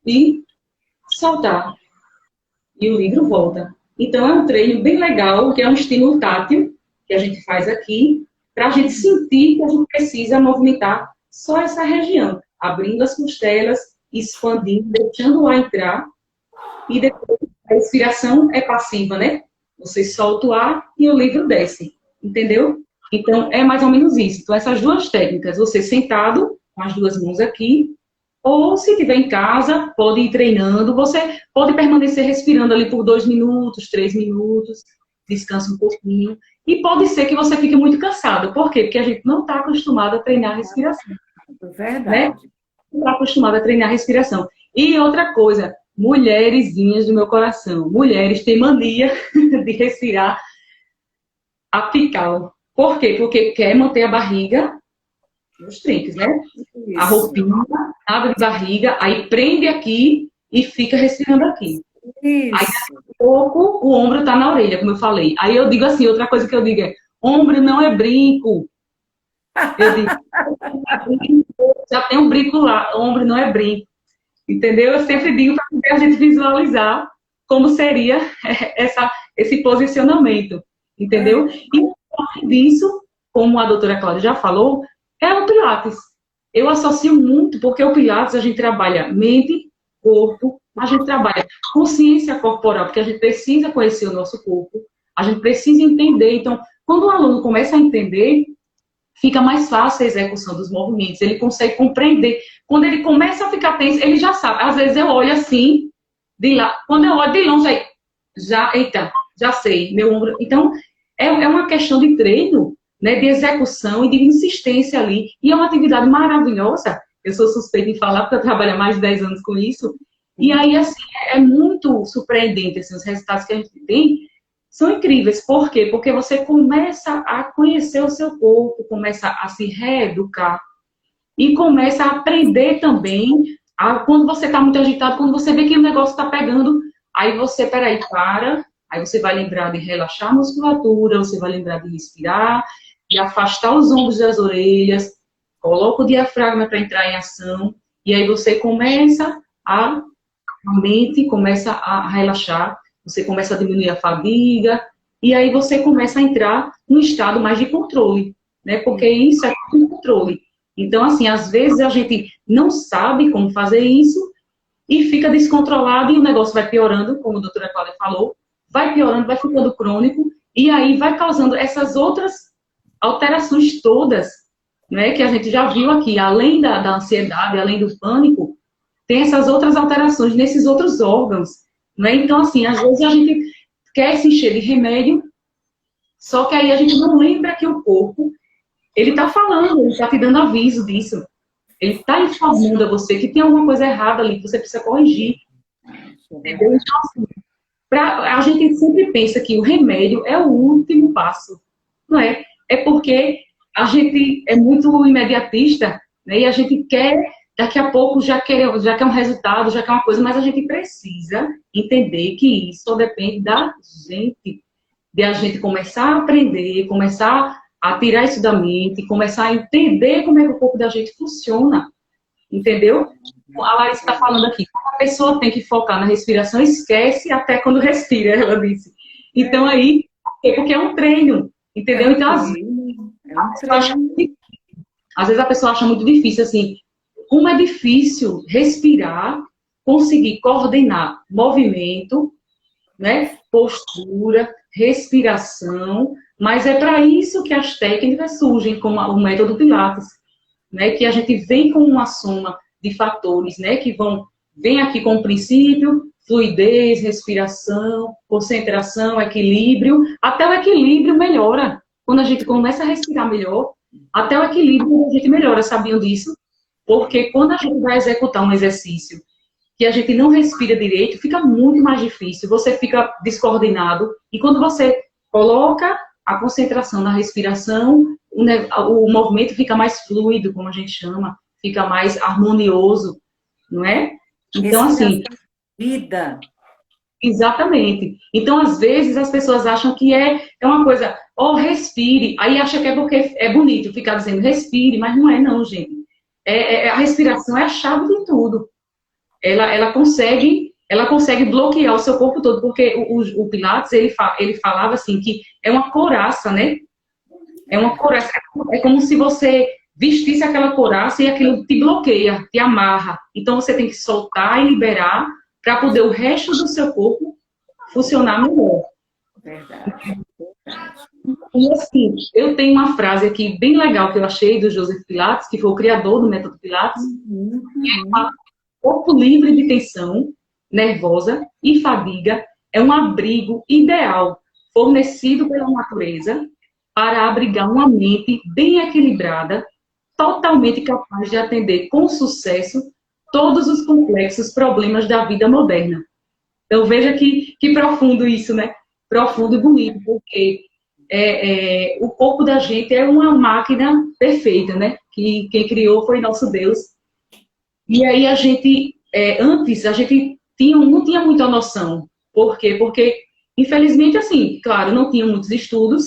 B: e soltar. E o livro volta. Então, é um treino bem legal, que é um estímulo tátil, que a gente faz aqui, para a gente sentir que a gente precisa movimentar só essa região. Abrindo as costelas, expandindo, deixando o ar entrar. E depois, a respiração é passiva, né? Você solta o ar e o livro desce. Entendeu? Então, é mais ou menos isso. Então, essas duas técnicas, você sentado, com as duas mãos aqui, ou se estiver em casa, pode ir treinando. Você pode permanecer respirando ali por 2 minutos, 3 minutos, descansa um pouquinho. E pode ser que você fique muito cansado. Por quê? Porque a gente não está acostumado a treinar a respiração.
A: Verdade.
B: Né? Não está acostumado a treinar a respiração. E outra coisa, mulherezinhas do meu coração. Mulheres têm mania de respirar apical. Por quê? Porque quer manter a barriga nos trinques, né?
A: Isso.
B: A roupinha, abre a barriga, aí prende aqui e fica respirando aqui.
A: Isso.
B: Aí, daqui a pouco, o ombro tá na orelha, como eu falei. Aí eu digo assim, outra coisa que eu digo é, ombro não é brinco. Eu digo, já tem um brinco lá, ombro não é brinco. Entendeu? Eu sempre digo para a gente visualizar como seria esse posicionamento. Entendeu? E, além disso, como a doutora Cláudia já falou, é o Pilates. Eu associo muito, porque o Pilates a gente trabalha mente, corpo, a gente trabalha consciência corporal, porque a gente precisa conhecer o nosso corpo, a gente precisa entender. Então, quando o aluno começa a entender, fica mais fácil a execução dos movimentos, ele consegue compreender. Quando ele começa a ficar tenso, ele já sabe. Às vezes eu olho assim, de lá, quando eu olho de longe, aí, eita, já sei, meu ombro. Então, é uma questão de treino, né, de execução e de insistência ali. E é uma atividade maravilhosa. Eu sou suspeita em falar, porque eu trabalho há mais de 10 anos com isso. E aí, assim, é muito surpreendente, assim, os resultados que a gente tem são incríveis. Por quê? Porque você começa a conhecer o seu corpo, começa a se reeducar e começa a aprender também, quando você está muito agitado, quando você vê que o negócio está pegando, aí você, peraí, para, aí você vai lembrar de relaxar a musculatura, você vai lembrar de respirar, de afastar os ombros das orelhas, coloca o diafragma para entrar em ação, e aí você começa a mente começa a relaxar, você começa a diminuir a fadiga, e aí você começa a entrar num estado mais de controle, né? Porque isso é um controle. Então, assim, às vezes a gente não sabe como fazer isso e fica descontrolado e o negócio vai piorando, como a doutora Cláudia falou, vai piorando, vai ficando crônico, e aí vai causando essas outras alterações todas né, que a gente já viu aqui, além da ansiedade, além do pânico, tem essas outras alterações nesses outros órgãos, né? Então, assim, às vezes a gente quer se encher de remédio, só que aí a gente não lembra que o corpo, ele está falando, ele está te dando aviso disso. Ele está informando a você que tem alguma coisa errada ali, que você precisa corrigir. Entendeu? Então, assim, a gente sempre pensa que o remédio é o último passo, não é? É porque a gente é muito imediatista, né? E a gente quer, daqui a pouco, já quer um resultado, já quer uma coisa, mas a gente precisa entender que isso só depende da gente, de a gente começar a aprender, começar a tirar isso da mente, começar a entender como é que o corpo da gente funciona, entendeu? A Larissa está falando aqui, a pessoa tem que focar na respiração, esquece até quando respira, ela disse. Então aí, é porque é um treino, entendeu? Então, às vezes a pessoa acha muito difícil, assim, como é difícil respirar, conseguir coordenar movimento, né, postura, respiração, mas é para isso que as técnicas surgem, como o método Pilates, né, que a gente vem com uma soma de fatores, né, que vem aqui com o princípio, fluidez, respiração, concentração, equilíbrio, até o equilíbrio melhora. Quando a gente começa a respirar melhor, até o equilíbrio a gente melhora, sabiam disso? Porque quando a gente vai executar um exercício que a gente não respira direito, fica muito mais difícil, você fica descoordenado, e quando você coloca a concentração na respiração, o movimento fica mais fluido, como a gente chama, fica mais harmonioso, não é? Então, assim...
A: Vida.
B: Exatamente. Então, às vezes, as pessoas acham que é uma coisa, respire, aí acha que é porque é bonito ficar dizendo respire, mas não é não, gente. A respiração é a chave de tudo. Ela consegue bloquear o seu corpo todo, porque o Pilates, ele falava assim, que é uma couraça, né? É uma couraça, é como se você vestisse aquela couraça e aquilo te bloqueia, te amarra. Então, você tem que soltar e liberar para poder o resto do seu corpo funcionar melhor.
A: Verdade.
B: E assim, eu tenho uma frase aqui bem legal que eu achei do Joseph Pilates, que foi o criador do método Pilates, que fala: corpo livre de tensão nervosa e fadiga é um abrigo ideal fornecido pela natureza para abrigar uma mente bem equilibrada, totalmente capaz de atender com sucesso todos os complexos problemas da vida moderna. Então, veja que profundo isso, né? Profundo e bonito, porque o corpo da gente é uma máquina perfeita, né? Que quem criou foi nosso Deus. E aí a gente, antes, a gente não tinha muita noção. Por quê? Porque, infelizmente, assim, claro, não tinha muitos estudos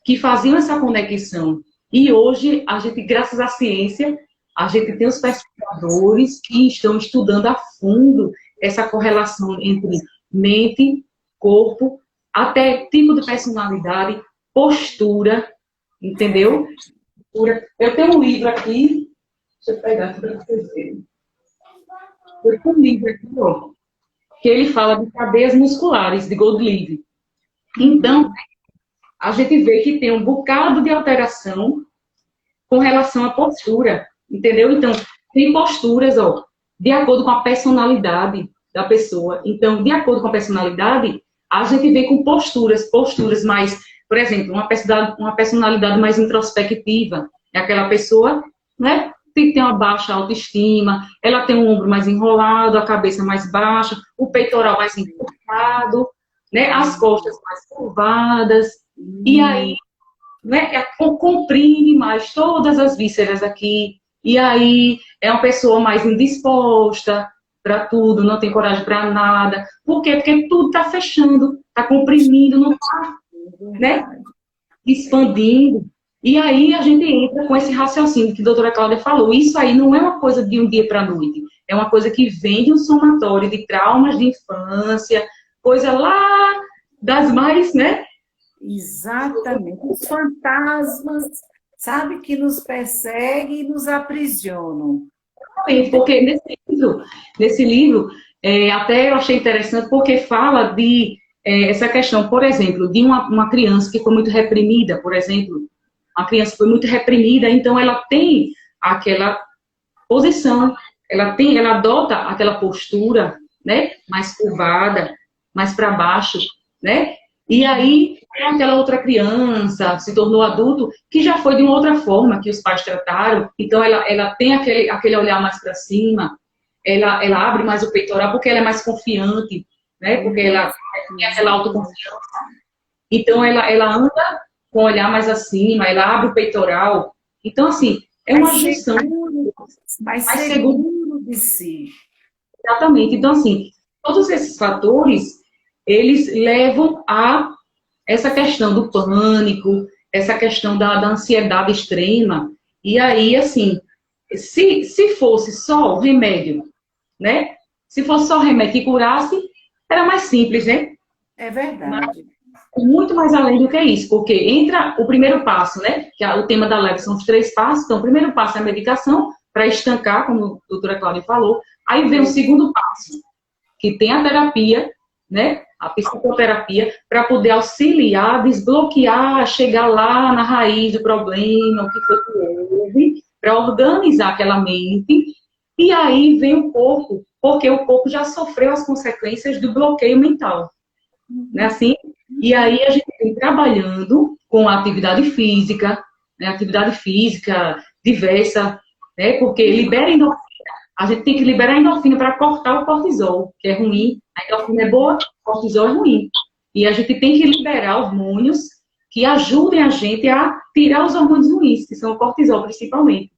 B: que faziam essa conexão. E hoje, a gente, graças à ciência, a gente tem os pesquisadores que estão estudando a fundo essa correlação entre mente, corpo, até tipo de personalidade, postura, entendeu? Eu tenho um livro aqui, deixa eu pegar aqui para vocês verem. Eu tenho um livro aqui, ó, que ele fala de cadeias musculares, de Goldlieb. Então, a gente vê que tem um bocado de alteração com relação à postura, entendeu? Então, tem posturas, ó, de acordo com a personalidade da pessoa. Então, de acordo com a personalidade, a gente vê com posturas mais, por exemplo, uma personalidade mais introspectiva. É aquela pessoa, né, que tem uma baixa autoestima, ela tem um ombro mais enrolado, a cabeça mais baixa, o peitoral mais encurtado, né, as costas mais curvadas, e aí, né, comprime mais todas as vísceras aqui, e aí é uma pessoa mais indisposta para tudo, não tem coragem para nada. Por quê? Porque tudo está fechando, está comprimindo, não está, né, expandindo. E aí a gente entra com esse raciocínio que a doutora Cláudia falou. Isso aí não é uma coisa de um dia para a noite. É uma coisa que vem de um somatório de traumas de infância, coisa lá das mais, né?
A: Exatamente. Os fantasmas, sabe, que nos perseguem e nos aprisionam.
B: Porque nesse livro até eu achei interessante, porque fala de essa questão, por exemplo, de uma criança que foi muito reprimida, por exemplo, a criança foi muito reprimida, então ela tem aquela posição, ela adota aquela postura, né, mais curvada, mais para baixo, né? E aí, aquela outra criança se tornou adulto, que já foi de uma outra forma que os pais trataram, então ela tem aquele olhar mais para cima, ela abre mais o peitoral porque ela é mais confiante, né? Porque ela tem aquela autoconfiança. Então, ela anda com o olhar mais acima, ela abre o peitoral. Então, assim, é uma junção
A: mais
B: mais segura.
A: seguro de si.
B: Exatamente. Então, assim, todos esses fatores, eles levam a essa questão do pânico, essa questão da ansiedade extrema. E aí, assim, se fosse só o remédio, né? Se fosse só o remédio que curasse, era mais simples, né?
A: É verdade.
B: Muito mais além do que isso, porque entra o primeiro passo, né? Que o tema da live são os 3 passos. Então, o primeiro passo é a medicação, para estancar, como a doutora Cláudia falou. Aí vem o segundo passo, que tem a terapia, né? A psicoterapia, para poder auxiliar, desbloquear, chegar lá na raiz do problema, o que foi que houve, para organizar aquela mente. E aí vem o corpo, porque o corpo já sofreu as consequências do bloqueio mental. Né, assim? E aí a gente vem trabalhando com a atividade física, né, atividade física diversa, né, porque libera endorfina. A gente tem que liberar endorfina para cortar o cortisol, que é ruim. A endorfina é boa, o cortisol é ruim. E a gente tem que liberar hormônios que ajudem a gente a tirar os hormônios ruins, que são o cortisol principalmente.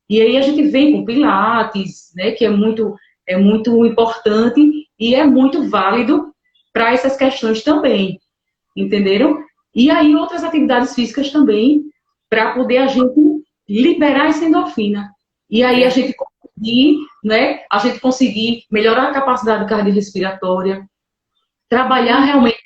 B: E aí a gente vem com pilates, né, que é muito importante e é muito válido para essas questões também, entenderam? E aí outras atividades físicas também, para poder a gente liberar essa endorfina. E aí a gente conseguir, né, a gente conseguir melhorar a capacidade cardiorrespiratória, trabalhar realmente.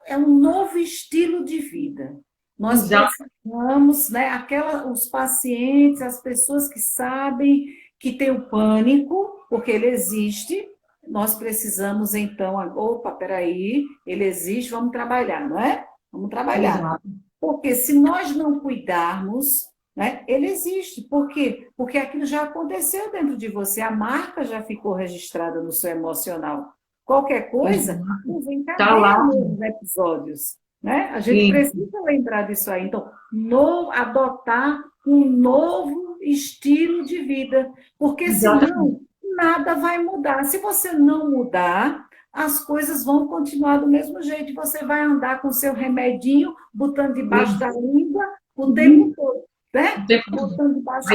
A: É um novo estilo de vida. Nós precisamos, né, os pacientes, as pessoas que sabem que tem o pânico, porque ele existe, nós precisamos, então, opa, peraí, ele existe, vamos trabalhar, não é? Vamos trabalhar.
B: Exato.
A: Porque se nós não cuidarmos, né, ele existe. Por quê? Porque aquilo já aconteceu dentro de você, a marca já ficou registrada no seu emocional. Qualquer coisa, desencadeia nos episódios. Né? A gente precisa lembrar disso aí. Então, adotar um novo estilo de vida. Porque senão nada vai mudar. Se você não mudar, as coisas vão continuar do mesmo jeito. Você vai andar com seu remedinho, botando debaixo da língua o tempo todo. Né? Botando debaixo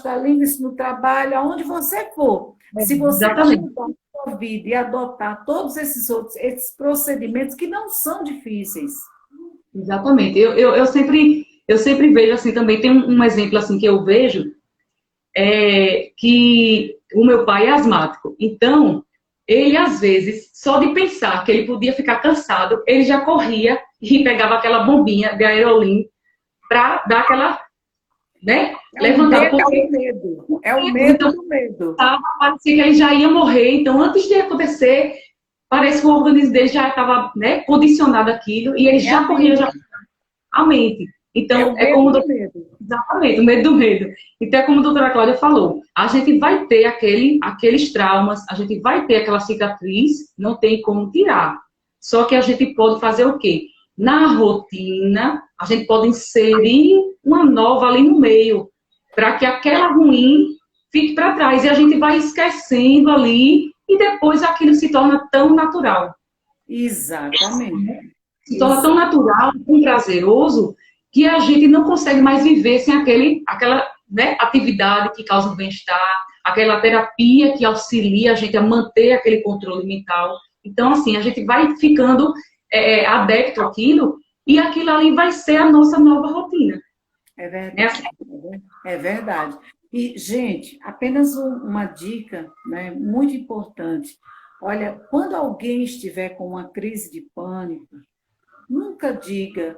A: da língua, isso no trabalho, aonde você for. Se você não mudar a sua vida e adotar todos esses procedimentos que não são difíceis.
B: Exatamente. Eu sempre vejo assim também, tem um exemplo assim que eu vejo, que o meu pai é asmático. Então, ele às vezes, só de pensar que ele podia ficar cansado, ele já corria e pegava aquela bombinha de aerolim para dar aquela, né, levantar.
A: É o medo. É o medo do medo.
B: Parecia que ele já ia morrer. Então, antes de acontecer, parece que o organismo dele já estava, né, condicionado àquilo e ele já corria a mente. Então, é como o medo. Exatamente, o medo do medo. Então, é como a doutora Cláudia falou, a gente vai ter aqueles traumas, a gente vai ter aquela cicatriz, não tem como tirar. Só que a gente pode fazer o quê? Na rotina, a gente pode inserir uma nova ali no meio, para que aquela ruim fique para trás. E a gente vai esquecendo ali, e depois aquilo se torna tão natural.
A: Exatamente.
B: Se torna tão natural, tão prazeroso, que a gente não consegue mais viver sem aquela, né, atividade que causa um bem-estar, aquela terapia que auxilia a gente a manter aquele controle mental. Então, assim, a gente vai ficando adepto àquilo, e aquilo ali vai ser a nossa nova rotina.
A: É verdade. É verdade. E, gente, apenas uma dica, né, muito importante. Olha, quando alguém estiver com uma crise de pânico, nunca diga,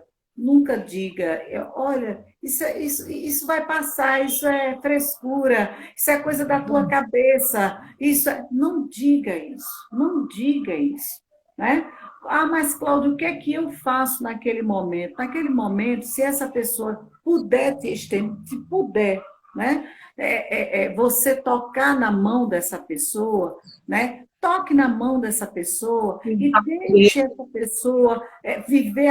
A: olha, isso vai passar, isso é frescura, isso é coisa da tua cabeça. Não diga isso, não diga isso. né? Ah, mas Cláudio, o que é que eu faço naquele momento? Naquele momento, se essa pessoa puder te estender, se puder, né? Você tocar na mão dessa pessoa, né? Toque na mão dessa pessoa e deixe essa pessoa viver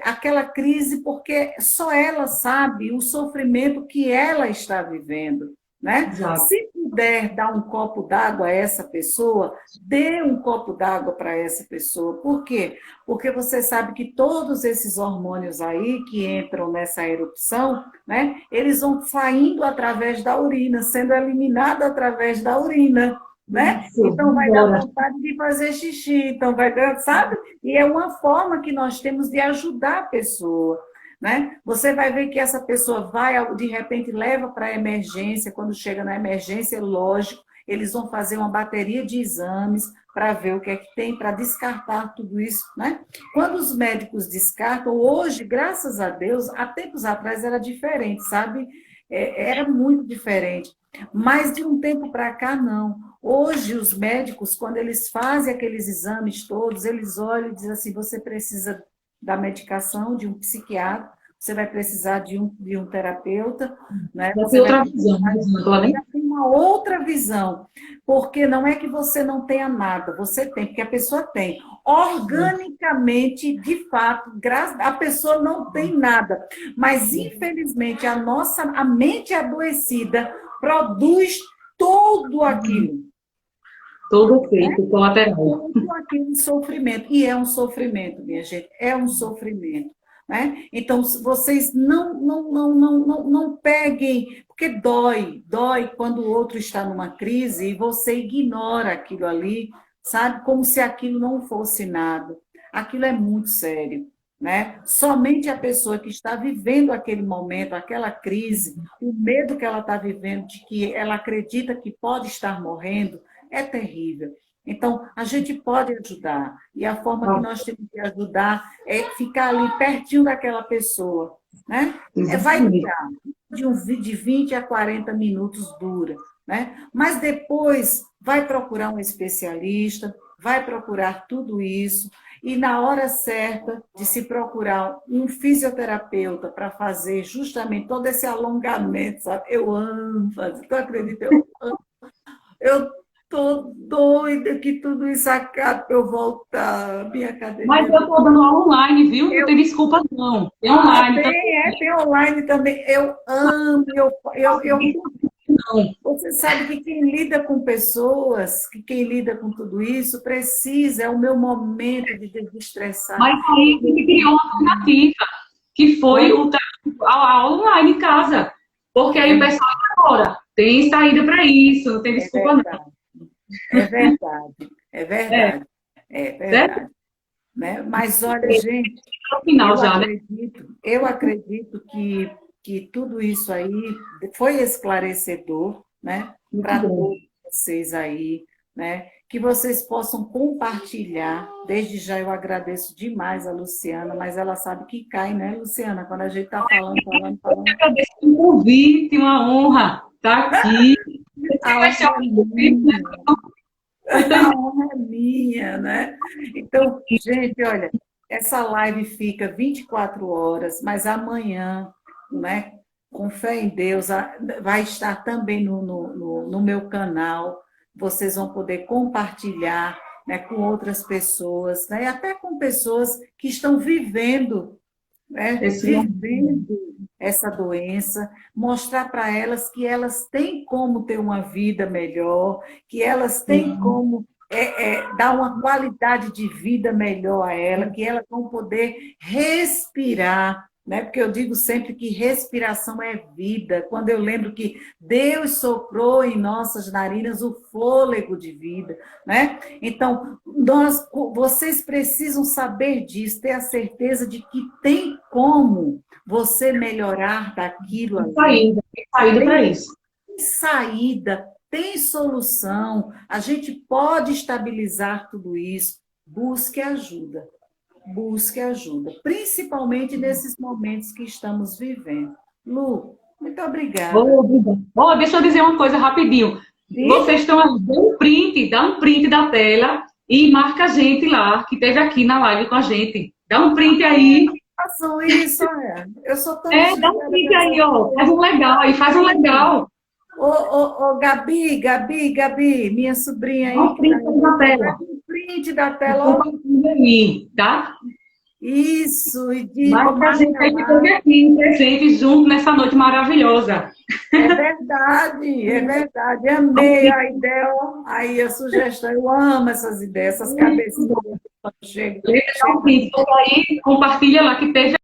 A: aquela crise, porque só ela sabe o sofrimento que ela está vivendo, né?
B: Exato.
A: Se puder dar um copo d'água a essa pessoa, dê um copo d'água para essa pessoa. Por quê? Porque você sabe que todos esses hormônios aí que entram nessa erupção, né, eles vão saindo através da urina, sendo eliminados através da urina, né?
B: Isso,
A: Então vai dar
B: embora.
A: vontade de fazer xixi, então vai dar, sabe? E é uma forma que nós temos de ajudar a pessoa. Né? Você vai ver que essa pessoa vai, de repente, leva para a emergência, quando chega na emergência, lógico, eles vão fazer uma bateria de exames para ver o que é que tem, para descartar tudo isso. Né? Quando os médicos descartam, hoje, graças a Deus, há tempos atrás era diferente, sabe? Era muito diferente. Mas de um tempo para cá, não. Hoje, os médicos, quando eles fazem aqueles exames todos, eles olham e dizem assim, você precisa da medicação, de um psiquiatra, você vai precisar de um terapeuta, né?
B: Já
A: Você
B: tem
A: vai
B: outra
A: precisar
B: visão, né?
A: já tem uma outra visão, porque não é que você não tenha nada, você tem, porque a pessoa tem. Organicamente, de fato, a pessoa não tem nada, mas infelizmente a mente adoecida produz tudo aquilo.
B: Todo efeito colateral.
A: Todo aquele sofrimento. E é um sofrimento, minha gente, é um sofrimento. Né? Então, vocês não peguem, porque dói quando o outro está numa crise e você ignora aquilo ali, sabe? Como se aquilo não fosse nada. Aquilo é muito sério. Né? Somente a pessoa que está vivendo aquele momento, aquela crise, o medo que ela está vivendo, de que ela acredita que pode estar morrendo, é terrível. Então, a gente pode ajudar, e a forma que nós temos de ajudar é ficar ali pertinho daquela pessoa. Né? Vai durar, de 20 a 40 minutos dura, né? Mas depois vai procurar um especialista, vai procurar tudo isso, e na hora certa de se procurar um fisioterapeuta para fazer justamente todo esse alongamento, sabe? Eu amo fazer, tu acredita? Eu tô doida que tudo isso acabe para eu voltar à minha academia.
B: Mas eu estou dando aula online, viu? Não tem desculpa, não. Tem online
A: também. Tem online também. Eu amo,
B: Não.
A: Você sabe que quem lida com pessoas, que quem lida com tudo isso, precisa, é o meu momento de desestressar.
B: Mas aí a gente criou uma alternativa, que foi a aula online em casa. Porque aí o pessoal agora tem saída para isso, não tem desculpa, não.
A: É verdade, é verdade, é verdade. Né? Mas olha, gente,
B: final
A: eu acredito que tudo isso aí foi esclarecedor, né? Para todos vocês aí, né? Que vocês possam compartilhar. Desde já eu agradeço demais a Luciana, mas ela sabe que cai, né, Luciana? Quando a gente está falando.
B: Eu agradeço o convite, uma honra estar aqui.
A: A honra é minha, né? Então, gente, olha, essa live fica 24 horas, mas amanhã, né, com fé em Deus, vai estar também no meu canal. Vocês vão poder compartilhar, né, com outras pessoas, né, e até com pessoas que estão vivendo, né, essa doença, mostrar para elas que elas têm como ter uma vida melhor, que elas têm como dar uma qualidade de vida melhor a ela, que elas vão poder respirar, né? Porque eu digo sempre que respiração é vida. Quando eu lembro que Deus soprou em nossas narinas o fôlego de vida, né? Então, vocês precisam saber disso, ter a certeza de que tem como você melhorar daquilo ali.
B: Tem saída para isso.
A: Tem saída, tem solução. A gente pode estabilizar tudo isso. Busque ajuda. Busque ajuda, principalmente nesses momentos que estamos vivendo. Lu, muito obrigada.
B: Deixa eu dizer uma coisa rapidinho. Sim? Vocês estão aí, dá um print da tela e marca a gente lá, que esteve aqui na live com a gente. Dá um print aí.
A: Façam isso, olha. Eu sou tão
B: Dá um print aí, ó. Faz um legal aí, faz um legal.
A: Ô, Gabi, minha sobrinha aí.
B: Dá um print aí na tela.
A: Um print da tela.
B: Compartilha aí, tá?
A: Isso, e de
B: Marca a gente aí que esteve aqui, um presente junto nessa noite maravilhosa.
A: É verdade. Amei a ideia, aí a sugestão. Eu amo essas ideias, essas cabeças. Chega.
B: Aí, compartilha lá que teve